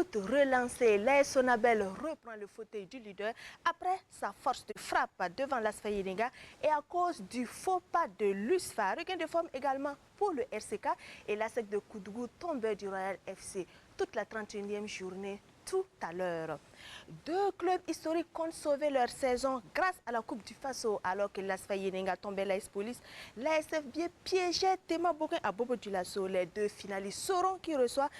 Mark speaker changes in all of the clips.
Speaker 1: toute relancée, l'AS Sonabel reprend le fauteuil du leader après sa force de frappe devant l'AS Yeninga et à cause du faux pas de l'USFA. Regain de forme également pour le RCK et l'ASEC de Koudougou tombeur du Royal FC. Toute la 31e journée tout à l'heure. Deux clubs historiques comptent sauver leur saison grâce à la Coupe du Faso alors que l'AS Yeninga tombait l'AS Police. L'ASFB piégeait Tema Bokin à Bobo Dioulasso. Les deux finalistes sauront qui reçoit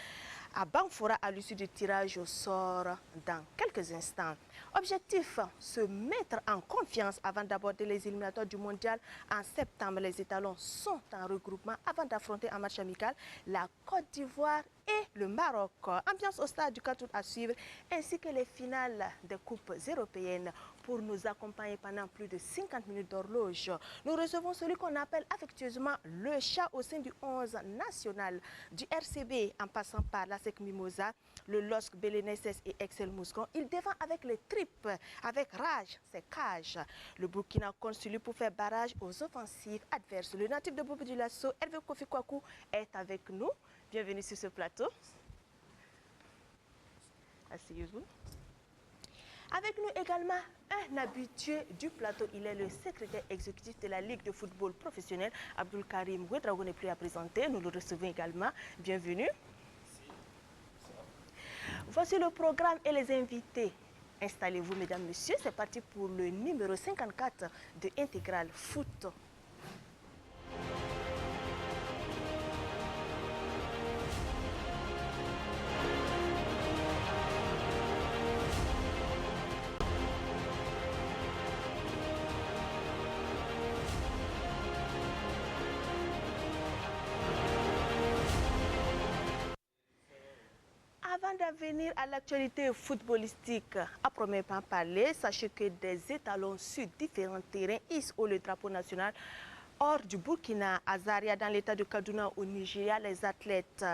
Speaker 1: à Banfora à l'issue du tirage au sort dans quelques instants. Objectif, se mettre en confiance avant d'aborder les éliminatoires du mondial. En septembre, les étalons sont en regroupement avant d'affronter en match amical la Côte d'Ivoire et le Maroc. Ambiance au stade du 4 août à suivre, ainsi que les finales des coupes européennes. Pour nous accompagner pendant plus de 50 minutes d'horloge, nous recevons celui qu'on appelle affectueusement le chat au sein du 11 national, du RCB en passant par la SEC Mimosa, le LOSC Belenenses et Excel Mouscon. Il défend avec les tripes, avec rage, ses cages. Le Burkina compte sur lui pour faire barrage aux offensives adverses. Le natif de Bobo Dioulasso, Hervé Kofi Kwaku, est avec nous. Bienvenue sur ce plateau. Asseyez-vous. Avec nous également un habitué du plateau. Il est le secrétaire exécutif de la Ligue de football professionnel. Abdul Karim Ouedraogo n'est plus à présenter. Nous le recevons également. Bienvenue. Voici le programme et les invités. Installez-vous, mesdames, messieurs. C'est parti pour le numéro 54 de Intégral Foot. Avant d'en venir à l'actualité footballistique, à premier pas parler, sachez que des étalons sur différents terrains hissent haut le drapeau national. Hors du Burkina, à Zaria, dans l'état de Kaduna au Nigeria, les athlètes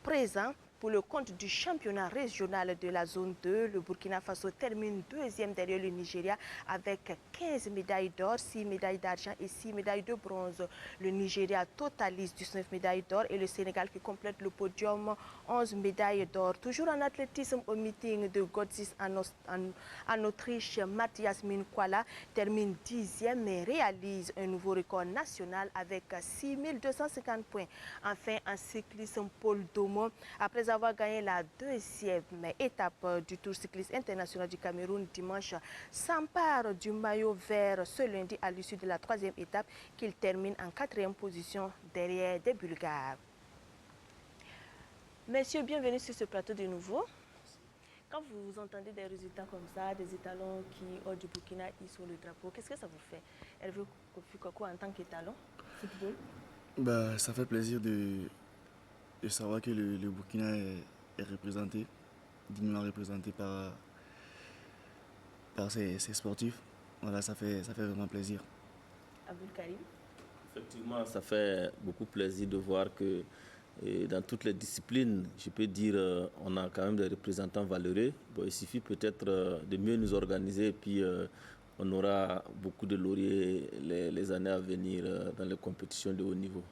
Speaker 1: présents pour le compte du championnat régional de la zone 2, le Burkina Faso termine deuxième derrière le Nigeria avec 15 médailles d'or, 6 médailles d'argent et 6 médailles de bronze. Le Nigeria totalise 19 médailles d'or et le Sénégal qui complète le podium 11 médailles d'or. Toujours en athlétisme au meeting de Godzis en Autriche, Mathias Minkwala termine 10e et réalise un nouveau record national avec 6250 points. Enfin, en cyclisme, Paul Domo, après avoir gagné la deuxième étape du Tour cycliste international du Cameroun dimanche, s'empare du maillot vert ce lundi à l'issue de la troisième étape qu'il termine en 4e position derrière des Bulgares. Messieurs, bienvenue sur ce plateau de nouveau. Quand vous entendez des résultats comme ça, des étalons qui, hors du Burkina, ils sont le drapeau, qu'est-ce que ça vous fait, Hervé Kofi Kwaku, en tant qu'étalon football?
Speaker 2: Ça fait plaisir de savoir que le Burkina est représenté, dignement représenté par ses sportifs. Voilà, ça fait vraiment plaisir.
Speaker 1: Abdul Karim?
Speaker 3: Effectivement, ça fait beaucoup plaisir de voir que dans toutes les disciplines, je peux dire, on a quand même des représentants valeureux. Bon, il suffit peut-être de mieux nous organiser et puis on aura beaucoup de lauriers les années à venir dans les compétitions de haut niveau.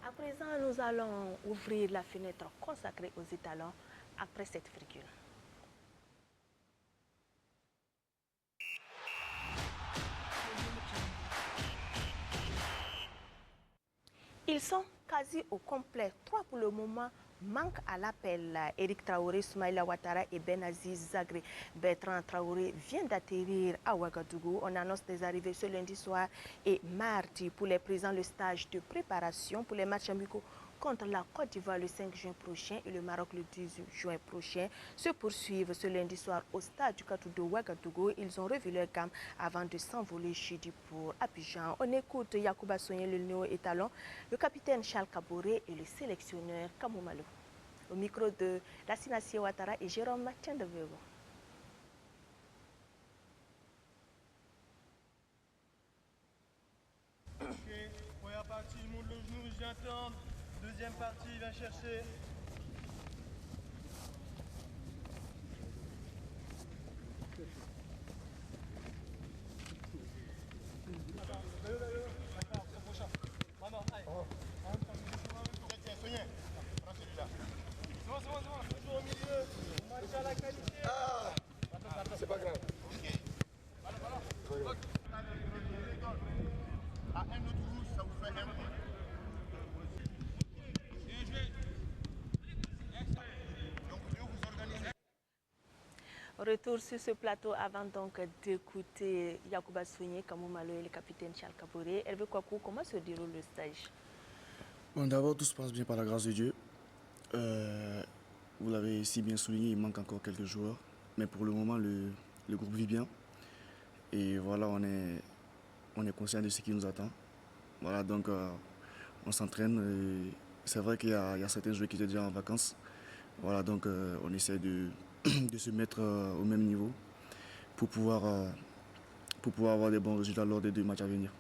Speaker 1: À présent, nous allons ouvrir la fenêtre consacrée aux étalons après cette virgule. Ils sont quasi au complet. 3 pour le moment manquent à l'appel. Eric Traoré, Soumaïla Ouattara et Benaziz Zagré. Bertrand Traoré vient d'atterrir à Ouagadougou. On annonce des arrivées ce lundi soir et mardi pour les présents le stage de préparation pour les matchs amicaux contre la Côte d'Ivoire le 5 juin prochain et le Maroc le 10 juin prochain se poursuivent ce lundi soir au stade du 4 août de Ouagadougou. Ils ont revu leur gamme avant de s'envoler jeudi pour Abidjan. On écoute Yacouba Soyen, le néo-étalon, le capitaine Charles Kaboré et le sélectionneur Kamou Malo. Au micro de Lassina Ouattara et Jérôme Tiendevego.
Speaker 4: Ok, première partie, il monte le genou, j'attends. Deuxième partie, il va chercher. Maman, allez. Tiens, Sonia, prends celui-là. C'est bon, toujours au milieu.
Speaker 1: Retour sur ce plateau avant donc d'écouter Yacouba Soigné, Kamou Malo et le capitaine Charles Kaboré. Hervé Kouakou, comment se déroule le stage?
Speaker 2: Bon, d'abord, tout se passe bien par la grâce de Dieu. Vous l'avez si bien souligné, il manque encore quelques joueurs. Mais pour le moment, le groupe vit bien. Et voilà, on est conscient de ce qui nous attend. Voilà, donc on s'entraîne. C'est vrai qu'il y a certains joueurs qui étaient déjà en vacances. Voilà, donc on essaie de se mettre au même niveau pour pouvoir avoir des bons résultats lors des 2 matchs à venir.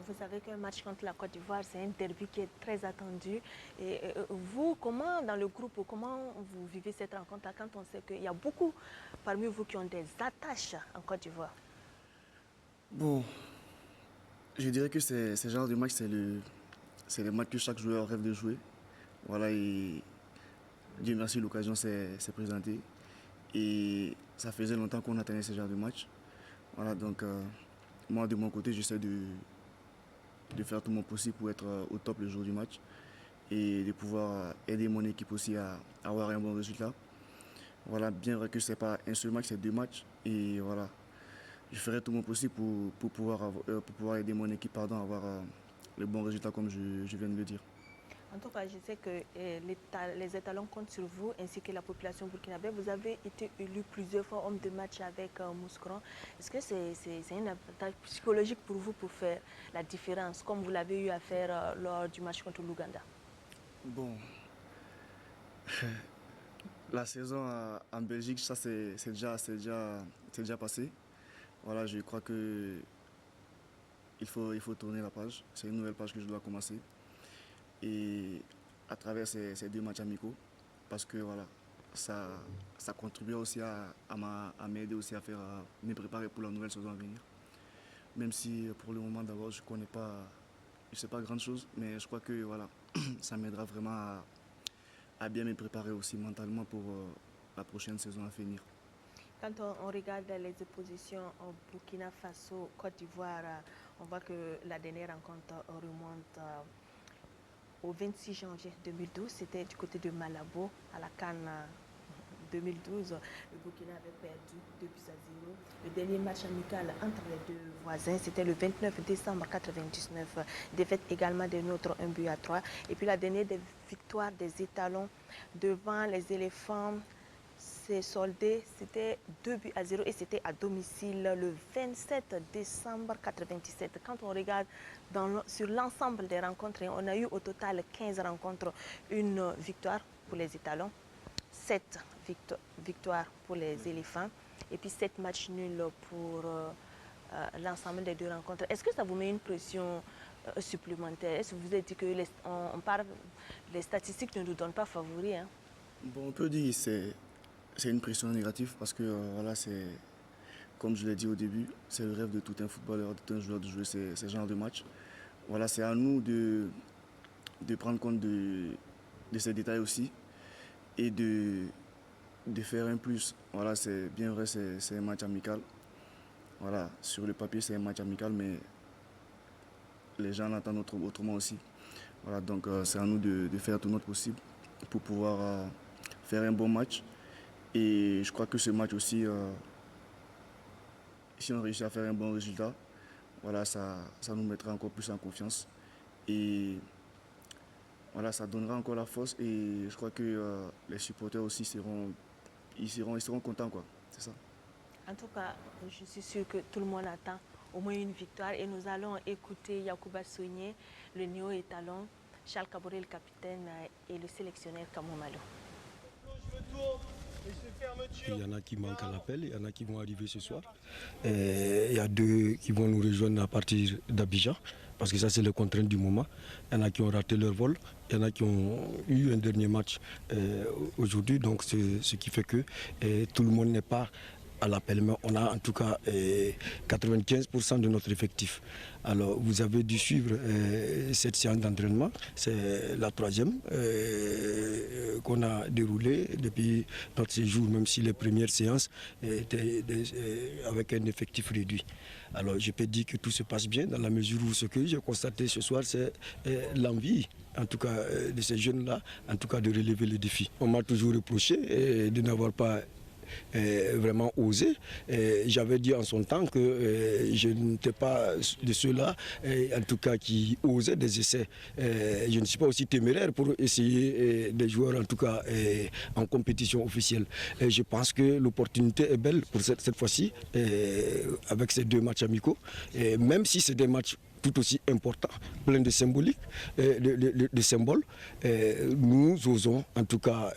Speaker 1: Vous savez qu'un match contre la Côte d'Ivoire, c'est un derby qui est très attendu. Et vous, comment, dans le groupe, comment vous vivez cette rencontre-là quand on sait qu'il y a beaucoup parmi vous qui ont des attaches en Côte d'Ivoire?
Speaker 2: Bon, je dirais que ce genre de match, c'est le match que chaque joueur rêve de jouer. Voilà, et Dieu merci, l'occasion s'est présentée. Et ça faisait longtemps qu'on attendait ce genre de match. Voilà, donc moi, de mon côté, j'essaie de faire tout mon possible pour être au top le jour du match et de pouvoir aider mon équipe aussi à avoir un bon résultat. Voilà, bien vrai que ce n'est pas un seul match, c'est 2 matchs. Et voilà, je ferai tout mon possible pour pouvoir aider mon équipe à avoir le bon résultat comme je viens de le dire.
Speaker 1: En tout cas, je sais que les étalons comptent sur vous ainsi que la population burkinabé. Vous avez été élu plusieurs fois homme de match avec Mouscron. Est-ce que c'est un avantage psychologique pour vous pour faire la différence, comme vous l'avez eu à faire lors du match contre l'Ouganda?
Speaker 2: Bon, la saison en Belgique, ça c'est déjà passé. Voilà, je crois que il faut tourner la page. C'est une nouvelle page que je dois commencer. Et à travers ces 2 matchs amicaux, parce que voilà, ça contribue aussi à m'aider aussi à me préparer pour la nouvelle saison à venir. Même si pour le moment d'abord je ne sais pas grand chose, mais je crois que voilà, ça m'aidera vraiment à bien me préparer aussi mentalement pour la prochaine saison à venir.
Speaker 1: Quand on regarde les oppositions au Burkina Faso, Côte d'Ivoire, on voit que la dernière rencontre remonte au 26 janvier 2012, c'était du côté de Malabo, à la CAN 2012. Le Burkina avait perdu 2 buts à 0. Le dernier match amical entre les 2 voisins, c'était le 29 décembre 1999. Défaite également des nôtres, 1 but à 3. Et puis la dernière des victoires des étalons devant les éléphants, c'est soldé, c'était 2 buts à 0 et c'était à domicile le 27 décembre 1997. Quand on regarde sur l'ensemble des rencontres, on a eu au total 15 rencontres, une victoire pour les étalons, 7 victoires pour les éléphants et puis 7 matchs nuls pour l'ensemble des 2 rencontres. Est-ce que ça vous met une pression supplémentaire? Est-ce que vous avez dit que les statistiques ne nous donnent pas favoris, hein?
Speaker 2: Bon, on peut dire que c'est une pression négative parce que voilà, comme je l'ai dit au début, c'est le rêve de tout un footballeur, de tout un joueur de jouer ce genre de match. Voilà, c'est à nous de prendre compte de ces détails aussi et de faire un plus. Voilà, c'est bien vrai, c'est un match amical. Voilà, sur le papier, c'est un match amical, mais les gens l'entendent autrement aussi. Voilà, donc c'est à nous de faire tout notre possible pour pouvoir faire un bon match. Et je crois que ce match aussi, si on réussit à faire un bon résultat, voilà, ça nous mettra encore plus en confiance. Et voilà, ça donnera encore la force. Et je crois que les supporters aussi seront contents, quoi. C'est ça.
Speaker 1: En tout cas, je suis sûre que tout le monde attend au moins une victoire. Et nous allons écouter Yacouba Soigné, le néo-étalon, Charles Kaboré, le capitaine, et le sélectionneur Kamou Malo.
Speaker 5: Il y en a qui manquent à l'appel, il y en a qui vont arriver ce soir. Et il y a 2 qui vont nous rejoindre à partir d'Abidjan, parce que ça c'est les contraintes du moment. Il y en a qui ont raté leur vol, il y en a qui ont eu un dernier match aujourd'hui, donc c'est ce qui fait que tout le monde n'est pas à l'appel, mais on a en tout cas 95% de notre effectif. Alors vous avez dû suivre cette séance d'entraînement, c'est la 3e qu'on a déroulée depuis notre séjour, même si les premières séances étaient avec un effectif réduit. Alors je peux dire que tout se passe bien dans la mesure où ce que j'ai constaté ce soir, c'est l'envie, en tout cas de ces jeunes-là, en tout cas de relever le défi. On m'a toujours reproché de n'avoir pas vraiment osé. J'avais dit en son temps que je n'étais pas de ceux-là, en tout cas qui osaient des essais. Je ne suis pas aussi téméraire pour essayer des joueurs, en tout cas en compétition officielle. Je pense que l'opportunité est belle pour cette fois-ci, avec ces 2 matchs amicaux. Même si c'est des matchs tout aussi important, plein de symboliques, de symboles. Nous osons en tout cas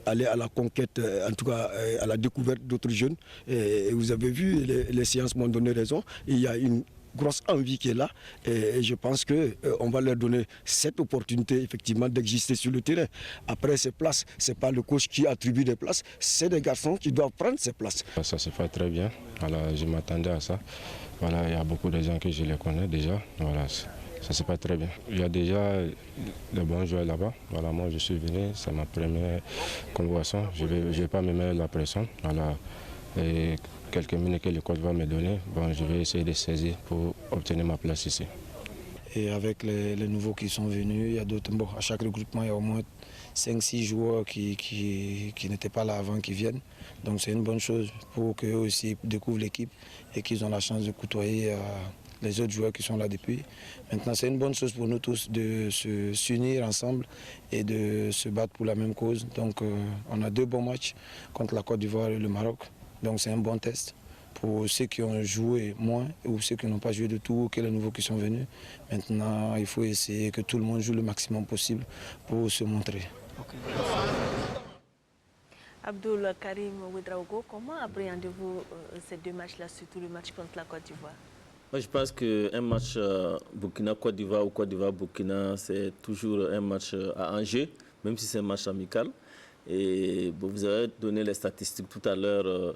Speaker 5: aller à la conquête, en tout cas à la découverte d'autres jeunes. Vous avez vu, les séances m'ont donné raison. Il y a une grosse envie qui est là et je pense qu'on va leur donner cette opportunité effectivement d'exister sur le terrain. Après ces places, ce n'est pas le coach qui attribue des places, c'est des garçons qui doivent prendre ces places.
Speaker 6: Ça se fait très bien, voilà, je m'attendais à ça. Voilà, il y a beaucoup de gens que je les connais déjà, voilà, ça se passe très bien. Il y a déjà de bons joueurs là-bas. Voilà, moi je suis venu, c'est ma première convocation, je vais pas me mettre la pression. Voilà. Et quelques minutes que le coach va me donner, bon, je vais essayer de saisir pour obtenir ma place ici.
Speaker 5: Et avec les nouveaux qui sont venus, il y a d'autres. Bon, à chaque regroupement, il y a au moins 5-6 joueurs qui n'étaient pas là avant qui viennent. Donc c'est une bonne chose pour qu'eux aussi découvrent l'équipe et qu'ils ont la chance de côtoyer les autres joueurs qui sont là depuis. Maintenant, c'est une bonne chose pour nous tous de s'unir ensemble et de se battre pour la même cause. Donc on a 2 bons matchs contre la Côte d'Ivoire et le Maroc. Donc c'est un bon test pour ceux qui ont joué moins ou ceux qui n'ont pas joué de tout, ou que les nouveaux qui sont venus. Maintenant, il faut essayer que tout le monde joue le maximum possible pour se montrer. Okay.
Speaker 1: Abdoul Karim Ouedraogo, comment appréhendez-vous ces 2 matchs-là, surtout le match contre la Côte d'Ivoire?
Speaker 3: Moi, je pense qu'un match Burkina-Côte d'Ivoire ou Côte d'Ivoire-Burkina, c'est toujours un match à enjeu, même si c'est un match amical. Et bon, vous avez donné les statistiques tout à l'heure.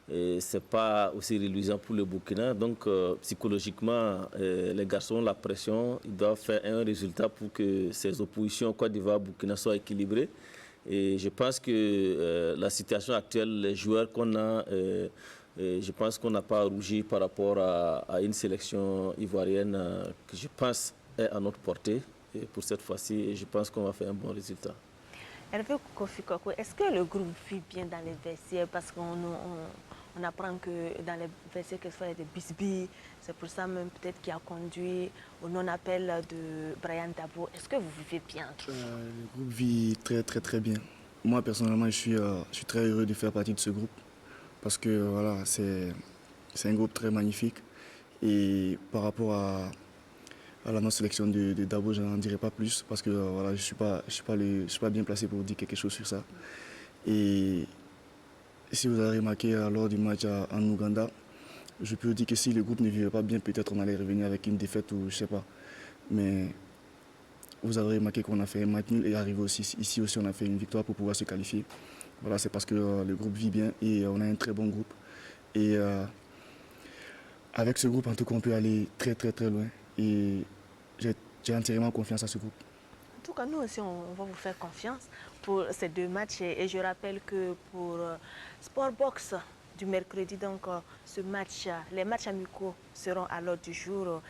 Speaker 3: Ce n'est pas aussi reluisant pour le Burkina. Donc, psychologiquement, les garçons ont la pression. Ils doivent faire un résultat pour que ces oppositions Côte d'Ivoire-Burkina soient équilibrées. Et je pense que la situation actuelle, les joueurs qu'on a, je pense qu'on n'a pas rougi par rapport à une sélection ivoirienne que je pense est à notre portée. Et pour cette fois-ci, je pense qu'on va faire un bon résultat.
Speaker 1: Hervé Kofi Koko, est-ce que le groupe vit bien dans les vestiaires? Parce qu'on apprend que dans les vestiaires, quelquefois, il y a des bisbilles. C'est pour ça même peut-être qui a conduit au non-appel de Brian Dabo. Est-ce que vous vivez bien?
Speaker 2: Le groupe vit très très très bien. Moi personnellement, je suis très heureux de faire partie de ce groupe. Parce que voilà, c'est un groupe très magnifique. Et par rapport à la non-sélection de Dabo, je n'en dirai pas plus parce que voilà, je ne suis pas bien placé pour dire quelque chose sur ça. Et si vous avez remarqué lors du match en Ouganda, je peux dire que si le groupe ne vivait pas bien, peut-être on allait revenir avec une défaite ou je ne sais pas. Mais vous avez remarqué qu'on a fait un match nul et arrivé aussi, ici aussi on a fait une victoire pour pouvoir se qualifier. Voilà, c'est parce que le groupe vit bien et on a un très bon groupe. Et avec ce groupe, en tout cas, on peut aller très très très loin. Et j'ai entièrement confiance à ce groupe.
Speaker 1: En tout cas, nous aussi, on va vous faire confiance pour ces 2 matchs. Et je rappelle que pour Sportbox du mercredi, donc les matchs amicaux seront à l'ordre du jour.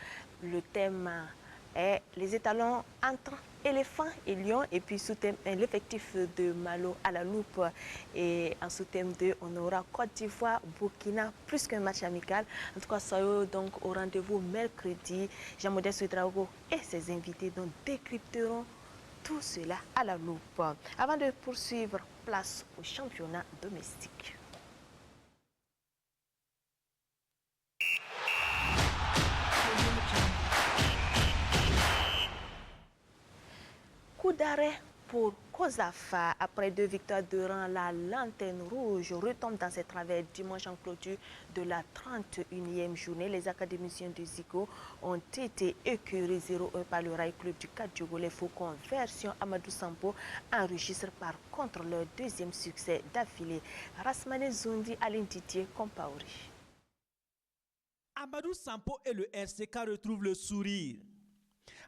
Speaker 1: Le thème est les étalons entre éléphants et lions. Et puis sous-thème, l'effectif de Malo à la loupe. Et en sous-thème 2, on aura Côte d'Ivoire, Burkina, plus qu'un match amical. En tout cas, soyez donc au rendez-vous mercredi. Jean-Modeste Ouedraogo et ses invités donc décrypteront tout cela à la loupe. Avant de poursuivre, place au championnat domestique. Coup d'arrêt pour Kosafa. Après 2 victoires de rang, la lanterne rouge retombe dans ses travers dimanche en clôture de la 31e journée. Les académiciens de Zigo ont été écœurés 0-1 par le Rail Club du Kadiogo. Les Faucons version Amadou Sampo enregistrent par contre leur 2e succès d'affilée. Rasmane Zundi, Aline Titier, Compaori.
Speaker 7: Amadou Sampo et le RCK retrouvent le sourire.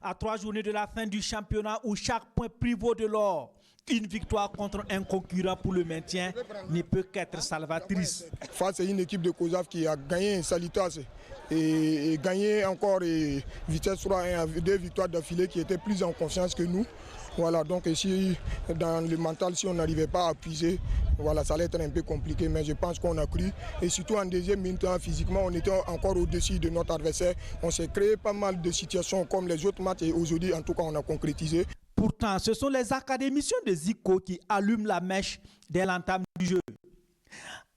Speaker 7: À 3 journées de la fin du championnat où chaque point prévaut de l'or, une victoire contre un concurrent pour le maintien ne peut qu'être salvatrice.
Speaker 8: Face à une équipe de Kosaf qui a gagné Salitas et gagné encore Vitesse 3-1 avec 2 victoires d'affilée qui étaient plus en confiance que nous. Voilà, donc si dans le mental, si on n'arrivait pas à puiser, voilà, ça allait être un peu compliqué, mais je pense qu'on a cru. Et surtout en deuxième mi-temps, physiquement, on était encore au-dessus de notre adversaire. On s'est créé pas mal de situations comme les autres matchs et aujourd'hui, en tout cas, on a concrétisé.
Speaker 7: Pourtant, ce sont les académiciens de Zico qui allument la mèche dès l'entame du jeu.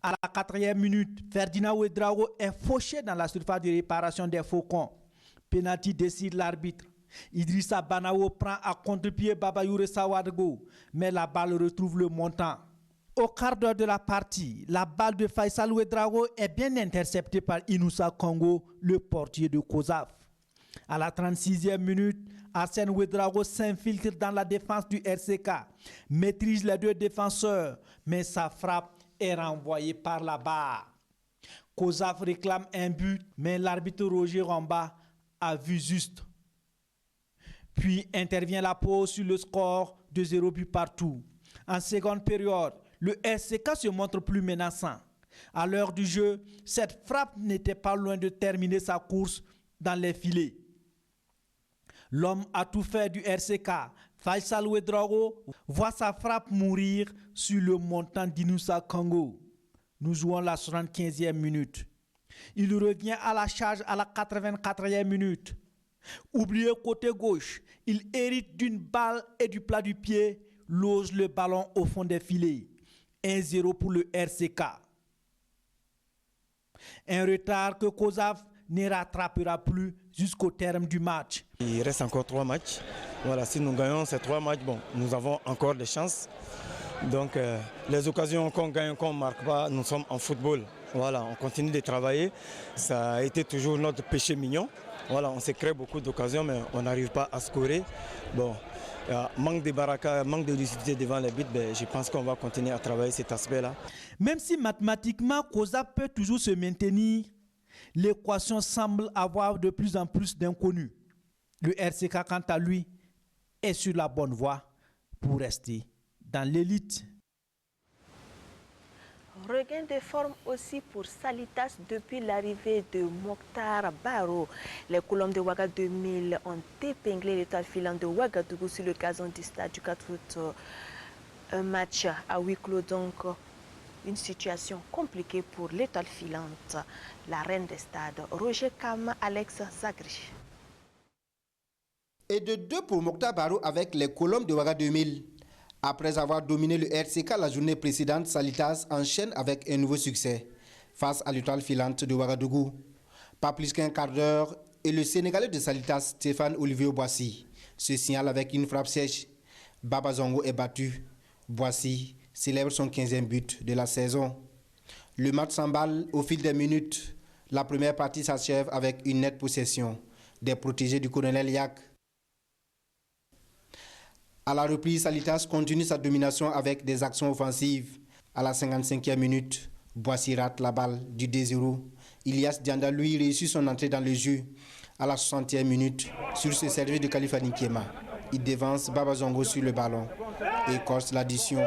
Speaker 7: À la 4e minute, Ferdinand Ouedraogo est fauché dans la surface de réparation des Faucons. Penalty décide l'arbitre. Idrissa Banao prend à contre-pied Babayoure Sawadego, mais la balle retrouve le montant. Au quart d'heure de la partie, la balle de Faisal Ouedraogo est bien interceptée par Inoussa Kongo, le portier de COSAF. À la 36e minute, Arsène Ouedraogo s'infiltre dans la défense du RCK, maîtrise les deux défenseurs, mais sa frappe est renvoyée par la barre. COSAF réclame un but, mais l'arbitre Roger Ramba a vu juste. Puis intervient la pause sur le score de 0 but partout. En seconde période, le RCK se montre plus menaçant. À l'heure du jeu, cette frappe n'était pas loin de terminer sa course dans les filets. L'homme à tout faire du RCK, Faisal Ouedraogo, voit sa frappe mourir sur le montant d'Inoussa Kongo. Nous jouons la 75e minute. Il revient à la charge à la 84e minute. Oublié côté gauche, il hérite d'une balle et du plat du pied, lose le ballon au fond des filets. 1-0 pour le RCK. Un retard que COSAF ne rattrapera plus jusqu'au terme du match.
Speaker 5: Il reste encore 3 matchs. Voilà, si nous gagnons ces 3 matchs, bon, nous avons encore des chances. Donc les occasions qu'on gagne, qu'on ne marque pas, nous sommes en football. Voilà, on continue de travailler. Ça a été toujours notre péché mignon. Voilà, on s'est créé beaucoup d'occasions, mais on n'arrive pas à scorer. Bon, manque de baraka, manque de lucidité devant les buts, ben, je pense qu'on va continuer à travailler cet aspect-là.
Speaker 7: Même si mathématiquement, COSAF peut toujours se maintenir, l'équation semble avoir de plus en plus d'inconnus. Le RCK, quant à lui, est sur la bonne voie pour rester dans l'élite.
Speaker 1: Regain de forme aussi pour Salitas depuis l'arrivée de Mokhtar Barrow. Les Colombes de Ouaga 2000 ont épinglé l'étoile filante de Ouagadougou sur le gazon du stade du 4 août. Un match à huis clos, donc une situation compliquée pour l'étoile filante, la reine des stades. Roger Kam, Alex Zagri.
Speaker 9: Et de 2 pour Mokhtar Barrow avec les Colombes de Ouaga 2000. Après avoir dominé le RCK la journée précédente, Salitas enchaîne avec un nouveau succès face à l'étoile filante de Ouagadougou. Pas plus qu'un quart d'heure et le Sénégalais de Salitas, Stéphane Olivier Boissy, se signale avec une frappe sèche. Baba Zongo est battu. Boissy célèbre son 15e but de la saison. Le match s'emballe au fil des minutes. La première partie s'achève avec une nette possession des protégés du colonel Yak. À la reprise, Salitas continue sa domination avec des actions offensives. À la 55e minute, Boissy rate la balle du 2-0. Ilias Dianda, lui, réussit son entrée dans le jeu. À la 60e minute, sur ce service de Khalifa Nkiema, il dévance Baba Zongo sur le ballon et corse l'addition.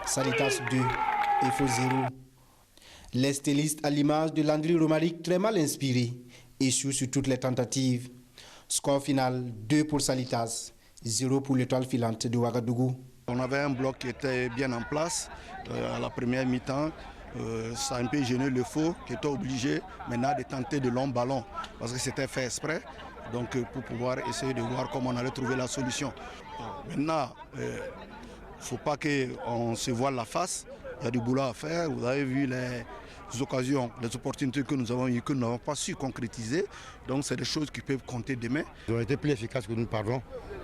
Speaker 9: Salitas 2, EFO 0. Les stylistes, à l'image de Landry Romaric, très mal inspirés, échouent sur toutes les tentatives. Score final 2 pour Salitas, 0 pour l'étoile filante de Ouagadougou.
Speaker 10: On avait un bloc qui était bien en place à la première mi-temps. Ça a un peu gêné le faux qui était obligé maintenant de tenter de longs ballons parce que c'était fait exprès. Donc pour pouvoir essayer de voir comment on allait trouver la solution. Maintenant, il ne faut pas qu'on se voile la face. Il y a du boulot à faire. Vous avez vu les occasions, les opportunités que nous avons eues, que nous n'avons pas su concrétiser. Donc c'est des choses qui peuvent compter demain.
Speaker 5: Ils ont été plus efficaces que nous, pardon.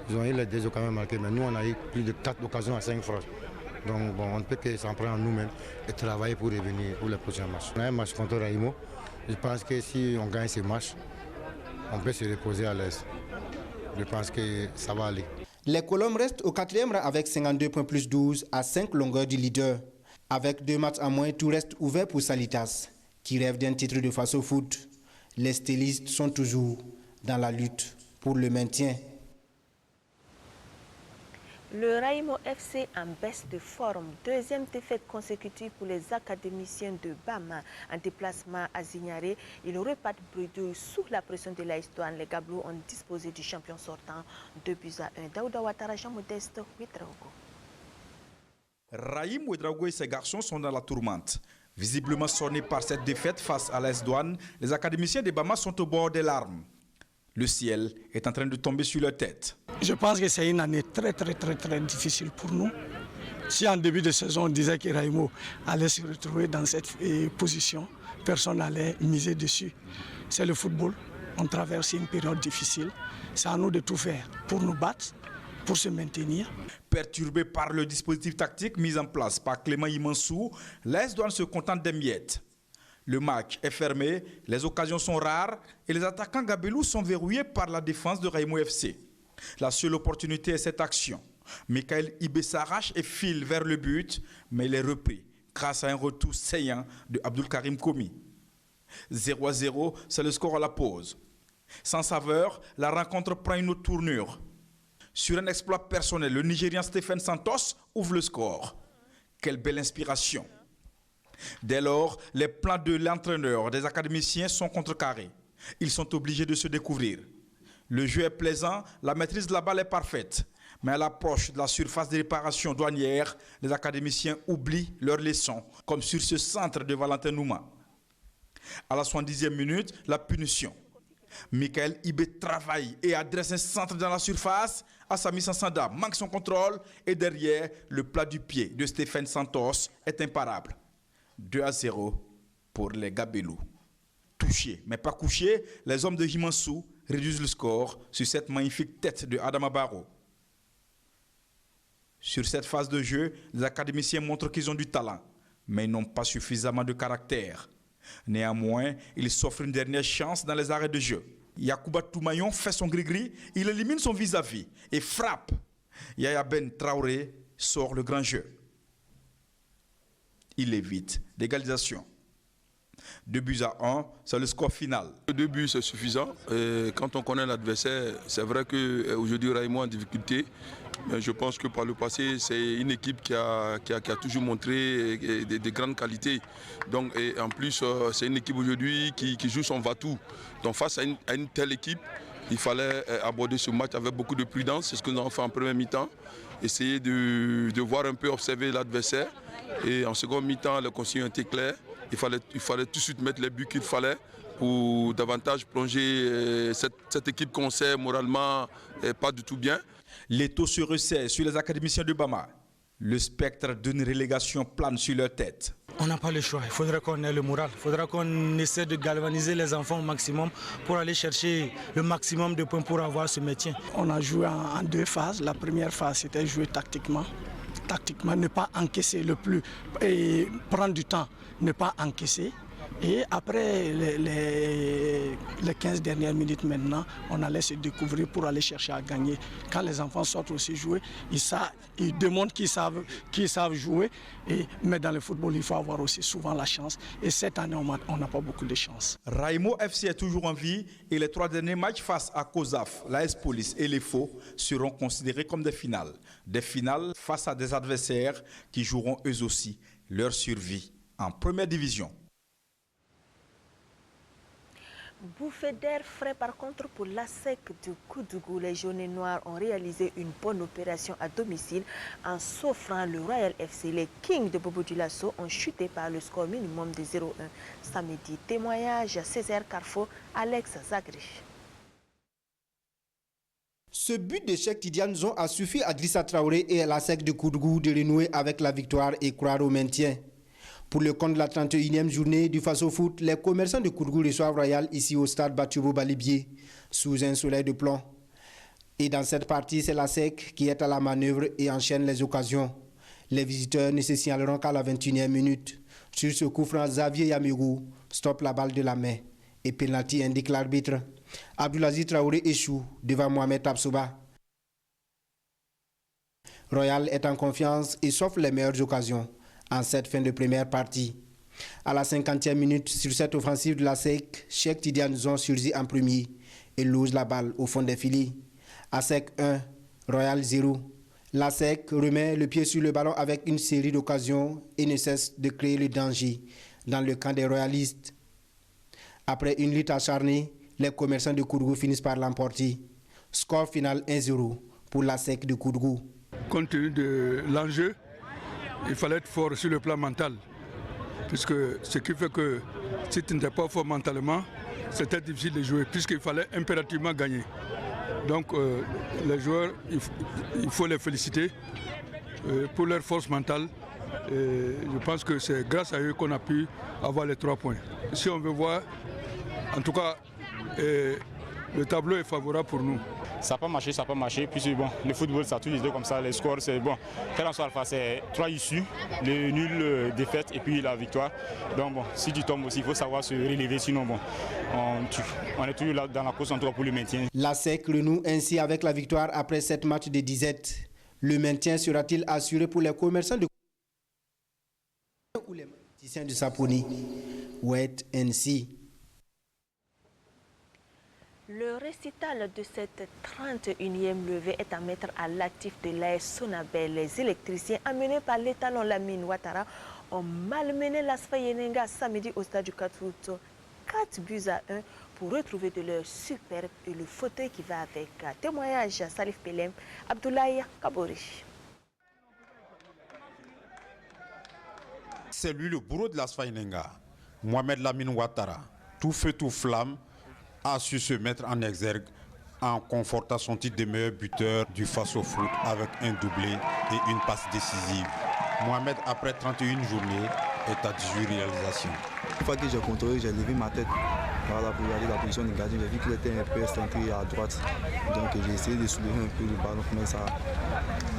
Speaker 5: Ils ont eu les 2 occasions marquées, mais nous on a eu plus de 4 occasions à 5 frappes. Donc bon, on ne peut que s'en prendre à nous-mêmes et travailler pour revenir pour les prochains matchs. On a un match contre Raimo. Je pense que si on gagne ce match, on peut se reposer à l'aise. Je pense que ça va aller.
Speaker 9: Les Colombes restent au 4e rang avec 52 points plus 12 à 5 longueurs du leader. Avec 2 matchs en moins, tout reste ouvert pour Salitas, qui rêve d'un titre de face au foot. Les stylistes sont toujours dans la lutte pour le maintien.
Speaker 1: Le Raïmo FC en baisse de forme. Deuxième défaite consécutive pour les académiciens de Bama. En déplacement à Zignaré, ils repartent bredouille sous la pression de l'AS Douanes. Les Gabelous ont disposé du champion sortant 2-1. Daouda Ouattara, Jean Modeste, Ouedraogo.
Speaker 11: Raïm Ouedraogo et ses garçons sont dans la tourmente. Visiblement sonnés par cette défaite face à l'AS Douanes, les académiciens de Bama sont au bord des larmes. Le ciel est en train de tomber sur leur tête.
Speaker 12: Je pense que c'est une année très difficile pour nous. Si en début de saison on disait que Raïmo allait se retrouver dans cette position, personne n'allait miser dessus. C'est le football, on traverse une période difficile. C'est à nous de tout faire pour nous battre, pour se maintenir.
Speaker 11: Perturbé par le dispositif tactique mis en place par Clément Imansou, l'AS Douanes se contente des miettes. Le match est fermé, les occasions sont rares et les attaquants gabelous sont verrouillés par la défense de Raïmo FC. La seule opportunité est cette action. Michael Ibé s'arrache et file vers le but, mais il est repris grâce à un retour saillant de Abdul Karim Komi. 0-0, c'est le score à la pause. Sans saveur, la rencontre prend une autre tournure. Sur un exploit personnel, le Nigérian Stephen Santos ouvre le score. Quelle belle inspiration! Dès lors, les plans de l'entraîneur des académiciens sont contrecarrés. Ils sont obligés de se découvrir. Le jeu est plaisant, la maîtrise de la balle est parfaite. Mais à l'approche de la surface de réparation douanière, les académiciens oublient leurs leçons, comme sur ce centre de Valentin Nouma. À la 70e minute, la punition. Michael Ibé travaille et adresse un centre dans la surface. Assami Sansanda manque son contrôle et derrière, le plat du pied de Stéphane Santos est imparable. 2-0 pour les Gabelous. Touchés mais pas couchés, les hommes de Jimansou réduisent le score sur cette magnifique tête de Adama Barrow. Sur cette phase de jeu, les académiciens montrent qu'ils ont du talent, mais ils n'ont pas suffisamment de caractère. Néanmoins, ils s'offrent une dernière chance dans les arrêts de jeu. Yacouba Toumayon fait son gris-gris, il élimine son vis-à-vis et frappe. Yaya Ben Traoré sort le grand jeu. Il évite l'égalisation. 2-1, c'est le score final.
Speaker 13: 2 buts, c'est suffisant. Et quand on connaît l'adversaire, c'est vrai qu'aujourd'hui, Raïmo est en difficulté. Mais je pense que par le passé, c'est une équipe qui a toujours montré de grandes qualités. Donc, et en plus, c'est une équipe aujourd'hui qui joue son va-tout. Donc face à une telle équipe, il fallait aborder ce match avec beaucoup de prudence. C'est ce que nous avons fait en première mi-temps. Essayer de voir un peu, observer l'adversaire. Et en seconde mi-temps, les consignes ont été claires. Il fallait tout de suite mettre les buts qu'il fallait pour davantage plonger cette équipe qu'on sait moralement pas du tout bien.
Speaker 11: L'étau se resserre sur les académiciens de Bama. Le spectre d'une relégation plane sur leur tête.
Speaker 12: On n'a pas le choix, il faudrait qu'on ait le moral. Il faudra qu'on essaie de galvaniser les enfants au maximum pour aller chercher le maximum de points pour avoir ce maintien. On a joué en 2 phases. La première phase, c'était jouer tactiquement. Tactiquement, ne pas encaisser le plus et prendre du temps, ne pas encaisser. Et après les 15 dernières minutes maintenant, on allait se découvrir pour aller chercher à gagner. Quand les enfants sortent aussi jouer, ils démontrent qu'ils savent jouer. Mais dans le football, il faut avoir aussi souvent la chance. Et cette année, on n'a pas beaucoup de chance.
Speaker 11: Raïmo FC est toujours en vie et les 3 derniers matchs face à COSAF, l'AS Police et les Faux seront considérés comme des finales. Des finales face à des adversaires qui joueront eux aussi leur survie en première division.
Speaker 1: Bouffée d'air frais par contre pour l'ASEC du Koudougou. Les Jaunets Noirs ont réalisé une bonne opération à domicile en s'offrant le Royal FC. Les Kings de Bobo Dioulasso ont chuté par le score minimum de 0-1 samedi. Témoignage Césaire Carrefour, Alex Zagri.
Speaker 9: Ce but de Cheikh Tidiane Zon a suffi à Drissa Traoré et à l'ASEC de Koudougou de renouer avec la victoire et croire au maintien. Pour le compte de la 31e journée du Faso Foot, les commerçants de Koudougou reçoivent Royal ici au stade Batiobo Balibié, sous un soleil de plomb. Et dans cette partie, c'est la SEC qui est à la manœuvre et enchaîne les occasions. Les visiteurs ne se signaleront qu'à la 21e minute. Sur ce coup franc, Xavier Yamirou stoppe la balle de la main. Et penalty indique l'arbitre. Abdoulaziz Traoré échoue devant Mohamed Absouba. Royal est en confiance et s'offre les meilleures occasions en cette fin de première partie. À la 50e minute, sur cette offensive de la SEC, Cheikh Tidiane Zon surgit en premier et lose la balle au fond des filets. ASEC 1, Royal 0. La SEC remet le pied sur le ballon avec une série d'occasions et ne cesse de créer le danger dans le camp des royalistes. Après une lutte acharnée, les commerçants de Kourgou finissent par l'emporter. Score final 1-0 pour la SEC de Kourgou.
Speaker 14: Compte tenu de l'enjeu, il fallait être fort sur le plan mental. Puisque ce qui fait que si tu n'étais pas fort mentalement, c'était difficile de jouer, puisqu'il fallait impérativement gagner. Donc les joueurs, il faut les féliciter pour leur force mentale. Et je pense que c'est grâce à eux qu'on a pu avoir les 3 points. Si on veut voir, en tout cas, le tableau est favorable pour nous.
Speaker 15: Ça n'a pas marché, puis bon, le football ça a toujours été comme ça, les scores c'est bon. Quel en soit alpha, c'est 3 issues, le nul, défaite et puis la victoire. Donc bon, si tu tombes aussi, il faut savoir se relever, sinon bon, on est toujours là dans la course en tout cas pour le maintien.
Speaker 9: La SEC renoue ainsi avec la victoire après 7 matchs de disette. Le maintien sera-t-il assuré pour les commerçants de ou les mathématiciens de Saponi? Wait and see.
Speaker 1: Le récital de cette 31e levée est à mettre à l'actif de l'AS Sonabel. Les électriciens amenés par l'étalon Lamine Ouattara ont malmené l'Asfa Yenenga samedi au stade du 4 août. 4 buts à 1 pour retrouver de leur superbe et le fauteuil qui va avec. Témoignage Salif Pelem, Abdoulaye Kabori.
Speaker 16: C'est lui le bourreau de l'Asfa Yenenga, Mohamed Lamine Ouattara. Tout feu, tout flamme, a su se mettre en exergue en confortant son titre de meilleur buteur du Faso Foot avec un doublé et une passe décisive. Mohamed, après 31 journées, est à 18 réalisations.
Speaker 17: Une fois que j'ai contrôlé, j'ai levé ma tête voilà, pour regarder la position du gardien. J'ai vu qu'il était un peu excentré à droite. Donc j'ai essayé de soulever un peu le ballon pour mettre ça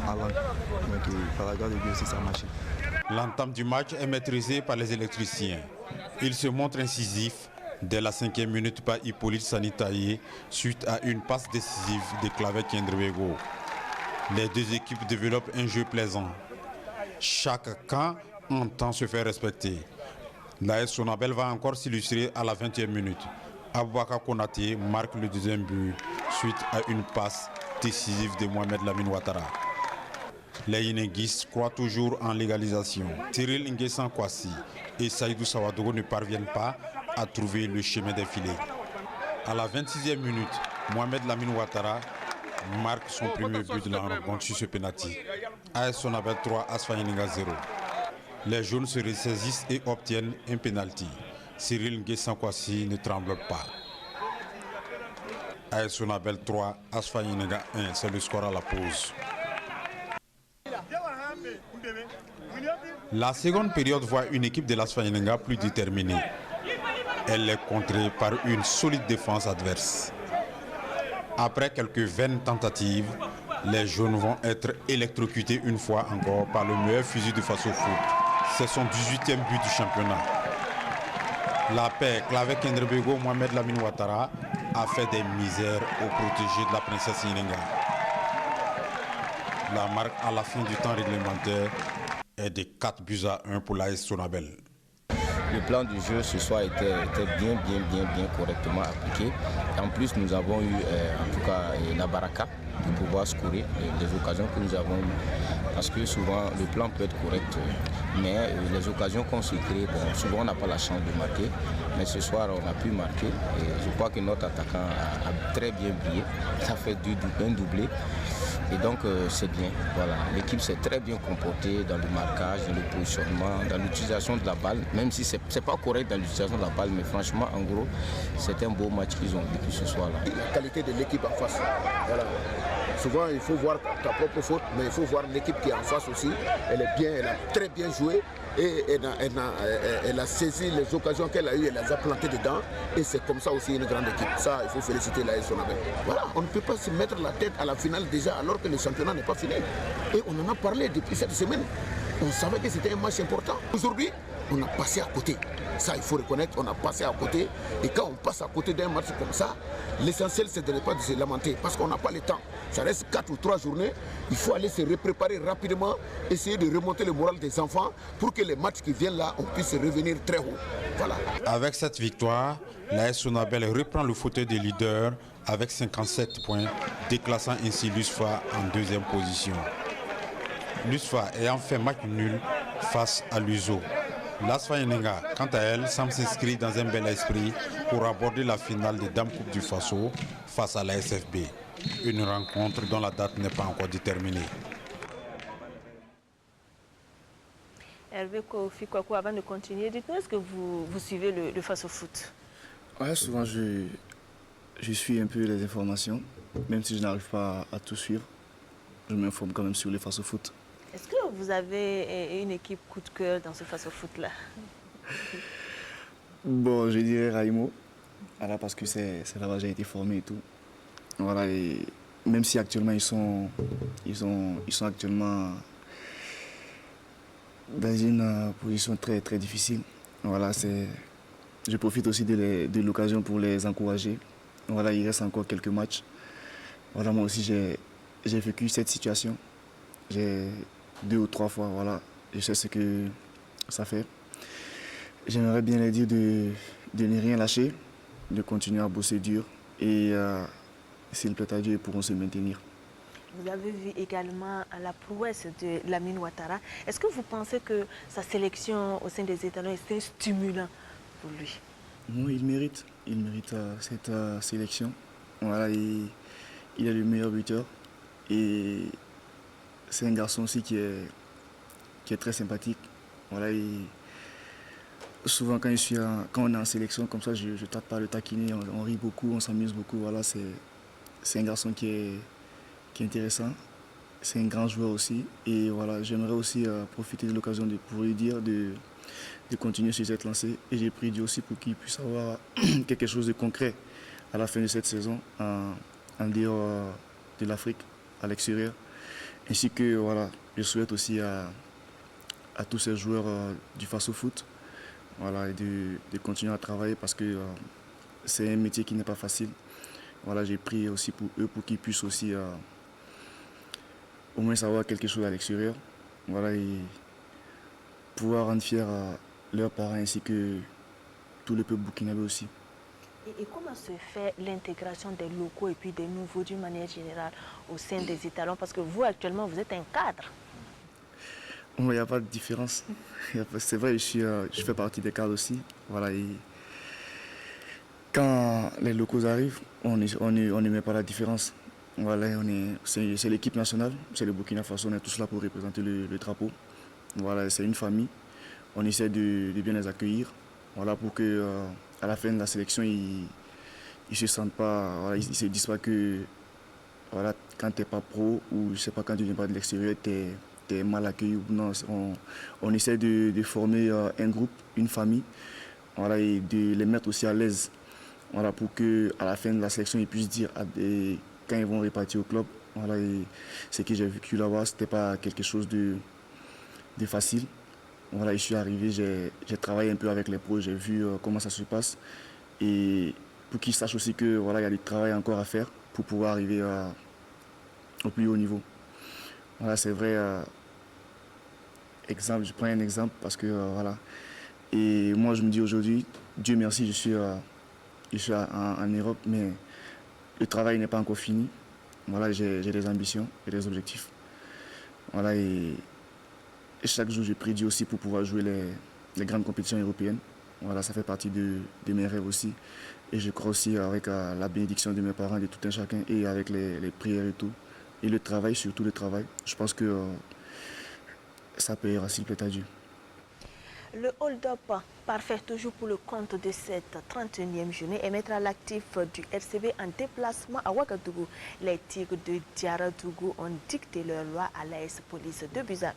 Speaker 17: à l'angle. Donc par la garde de Dieu aussi, ça a marché.
Speaker 16: L'entame du match est maîtrisée par les électriciens. Il se montre incisif dès la 5e minute par Hippolyte Sanitaye suite à une passe décisive de Clavet Kendrewego. Les deux équipes développent un jeu plaisant. Chaque camp entend se faire respecter. L'AS Sonabel va encore s'illustrer à la 20e minute. Aboubakar Konaté marque le 2e but suite à une passe décisive de Mohamed Lamine Ouattara. Les Yenenguistes croient toujours en l'égalisation. Cyril Nguessan Kwasi et Saïdou Sawadogo ne parviennent pas à trouver le chemin des filets. À la 26e minute, Mohamed Lamine Ouattara marque son premier but de la rencontre sur ce penalty. AS Sonabel 3, Asfa Yenenga 0. Les jaunes se ressaisissent et obtiennent un penalty. Cyril Nguessan Kwasi ne tremble pas. AS Sonabel 3, Asfa Yenenga 1, c'est le score à la pause. La seconde période voit une équipe de l'Asfa Yenenga plus déterminée. Elle est contrée par une solide défense adverse. Après quelques vaines tentatives, les jaunes vont être électrocutés une fois encore par le meilleur fusil de Faso Foot. C'est son 18e but du championnat. La paix, Clavet Kendrewego, Mohamed Lamine Ouattara a fait des misères aux protégés de la princesse Yenenga. La marque à la fin du temps réglementaire est de 4 buts à 1 pour l'AS Sonabel.
Speaker 18: Le plan du jeu ce soir était bien correctement appliqué. En plus, nous avons eu en tout cas la baraka de pouvoir scorer les occasions que nous avons eues. Parce que souvent le plan peut être correct, mais les occasions qu'on se crée, bon, souvent on n'a pas la chance de marquer. Mais ce soir on a pu marquer et je crois que notre attaquant a très bien brillé. Il a fait un doublé. Et donc c'est bien, voilà. L'équipe s'est très bien comportée dans le marquage, dans le positionnement, dans l'utilisation de la balle, même si c'est pas correct dans l'utilisation de la balle, mais franchement en gros c'est un beau match qu'ils ont vécu ce soir-là.
Speaker 19: La qualité de l'équipe en face, voilà. Souvent il faut voir ta propre faute, mais il faut voir l'équipe qui est en face aussi. Elle est bien, elle a très bien joué et elle a saisi les occasions qu'elle a eues, elle les a plantées dedans et c'est comme ça aussi une grande équipe. Ça, il faut féliciter l'AS Sonabel. Voilà, on ne peut pas se mettre la tête à la finale déjà alors que le championnat n'est pas fini. Et on en a parlé depuis cette semaine. On savait que c'était un match important. Aujourd'hui, on a passé à côté. Ça, il faut reconnaître, on a passé à côté. Et quand on passe à côté d'un match comme ça, l'essentiel, c'est de ne pas se lamenter parce qu'on n'a pas le temps. Ça reste 4 ou 3 journées. Il faut aller se préparer rapidement, essayer de remonter le moral des enfants pour que les matchs qui viennent là, on puisse revenir très haut. Voilà.
Speaker 16: Avec cette victoire, l'AS Sonabel reprend le fauteuil des leaders avec 57 points, déclassant ainsi l'USFA en 2e position. l'USFA ayant fait match nul face à l'USO. L'ASFA Yenenga, quant à elle, semble s'inscrire dans un bel esprit pour aborder la finale des Dames Coupe du Faso face à la SFB. Une rencontre dont la date n'est pas encore déterminée.
Speaker 1: Hervé Kofi Kwaku, avant de continuer, dites-nous, est-ce que vous suivez le Faso Foot?
Speaker 2: Ouais, souvent je suis un peu les informations, même si je n'arrive pas à tout suivre. Je m'informe quand même sur le Faso Foot.
Speaker 1: Est-ce que vous avez une équipe coup de cœur dans ce Faso Foot-là?
Speaker 2: Bon, je dirais Raimo, voilà, parce que c'est là-bas que j'ai été formé et tout. Voilà, et même si actuellement ils sont actuellement dans une position très, très difficile. Voilà, je profite aussi de l'occasion pour les encourager. Voilà, il reste encore quelques matchs. Voilà, moi aussi j'ai vécu cette situation. J'ai 2 ou 3 fois, voilà. Je sais ce que ça fait. J'aimerais bien les dire de ne rien lâcher, de continuer à bosser dur et s'il plaît à Dieu, ils pourront se maintenir.
Speaker 1: Vous avez vu également la prouesse de Lamine Ouattara. Est-ce que vous pensez que sa sélection au sein des étalons est stimulant pour lui?
Speaker 2: Non, il mérite cette sélection. Voilà, il est le meilleur buteur et c'est un garçon aussi qui est très sympathique. Voilà, souvent quand on est en sélection comme ça, je ne tâte pas le taquiner, on rit beaucoup, on s'amuse beaucoup. Voilà, c'est un garçon qui est intéressant. C'est un grand joueur aussi. Et voilà, j'aimerais aussi profiter de l'occasion pour lui dire de continuer sur cette lancée. Et j'ai prié Dieu aussi pour qu'il puisse avoir quelque chose de concret à la fin de cette saison, en dehors de l'Afrique, à l'extérieur. Ainsi que voilà, je souhaite aussi à tous ces joueurs du Faso Foot, voilà, de continuer à travailler parce que c'est un métier qui n'est pas facile. Voilà, j'ai prié aussi pour eux pour qu'ils puissent aussi au moins savoir quelque chose à l'extérieur. Voilà, et pouvoir rendre fiers leurs parents ainsi que tout le peuple burkinabé aussi.
Speaker 1: Et comment se fait l'intégration des locaux et puis des nouveaux d'une manière générale au sein des étalons? Parce que vous, actuellement, vous êtes un cadre.
Speaker 2: Il n'y a pas de différence. C'est vrai, je fais partie des cadres aussi. Voilà, et quand les locaux arrivent, on ne met pas la différence. Voilà, c'est l'équipe nationale, c'est le Burkina Faso, on est tous là pour représenter le drapeau. Voilà, c'est une famille. On essaie de bien les accueillir. Voilà, pour que à la fin de la sélection, ils ne se sentent pas, voilà, ils se disent pas que voilà, quand tu n'es pas pro ou je sais pas, quand tu ne viens pas de l'extérieur, tu es mal accueilli. Non, on essaie de former un groupe, une famille, voilà, et de les mettre aussi à l'aise. Voilà, pour qu'à la fin de la sélection, ils puissent dire quand ils vont repartir au club, voilà, ce que j'ai vécu là-bas, ce n'était pas quelque chose de facile. Voilà, je suis arrivé, j'ai travaillé un peu avec les pros, j'ai vu comment ça se passe. Et pour qu'ils sachent aussi que voilà, il y a du travail encore à faire pour pouvoir arriver au plus haut niveau. Voilà, c'est vrai. Exemple, je prends un exemple parce que voilà. Et moi, je me dis aujourd'hui, Dieu merci, je suis en Europe, mais le travail n'est pas encore fini. Voilà, j'ai des ambitions et des objectifs. Voilà, et chaque jour, je prie Dieu aussi pour pouvoir jouer les grandes compétitions européennes. Voilà, ça fait partie de mes rêves aussi. Et je crois aussi avec la bénédiction de mes parents, de tout un chacun, et avec les prières et tout. Et le travail, surtout le travail. Je pense que ça payera s'il plaît à Dieu.
Speaker 1: Le hold-up parfait toujours pour le compte de cette 31e journée et mettre à l'actif du RCB en déplacement à Ouagadougou. Les Tigres de Diaradougou ont dicté leur loi à l'AS Police 2-1.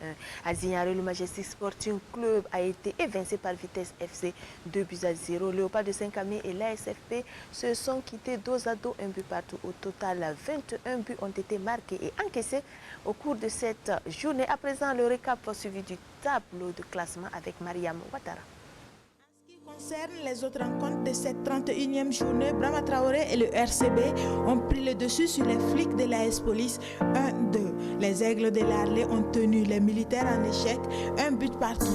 Speaker 1: À Zignaré, le Majestic Sporting Club a été évincé par Vitesse FC 2-0. Léopard de Saint-Camille et l'ASFP se sont quittés dos à dos, un but partout. Au total, 21 buts ont été marqués et encaissés au cours de cette journée. À présent, le récap suivi du tableau de classement avec Mariam Ouattara. Concerne les autres rencontres de cette 31e journée, Brahma Traoré et le RCB ont pris le dessus sur les flics de l'AS Police 1-2. Les Aigles de l'Arlé ont tenu les militaires en échec, un but partout.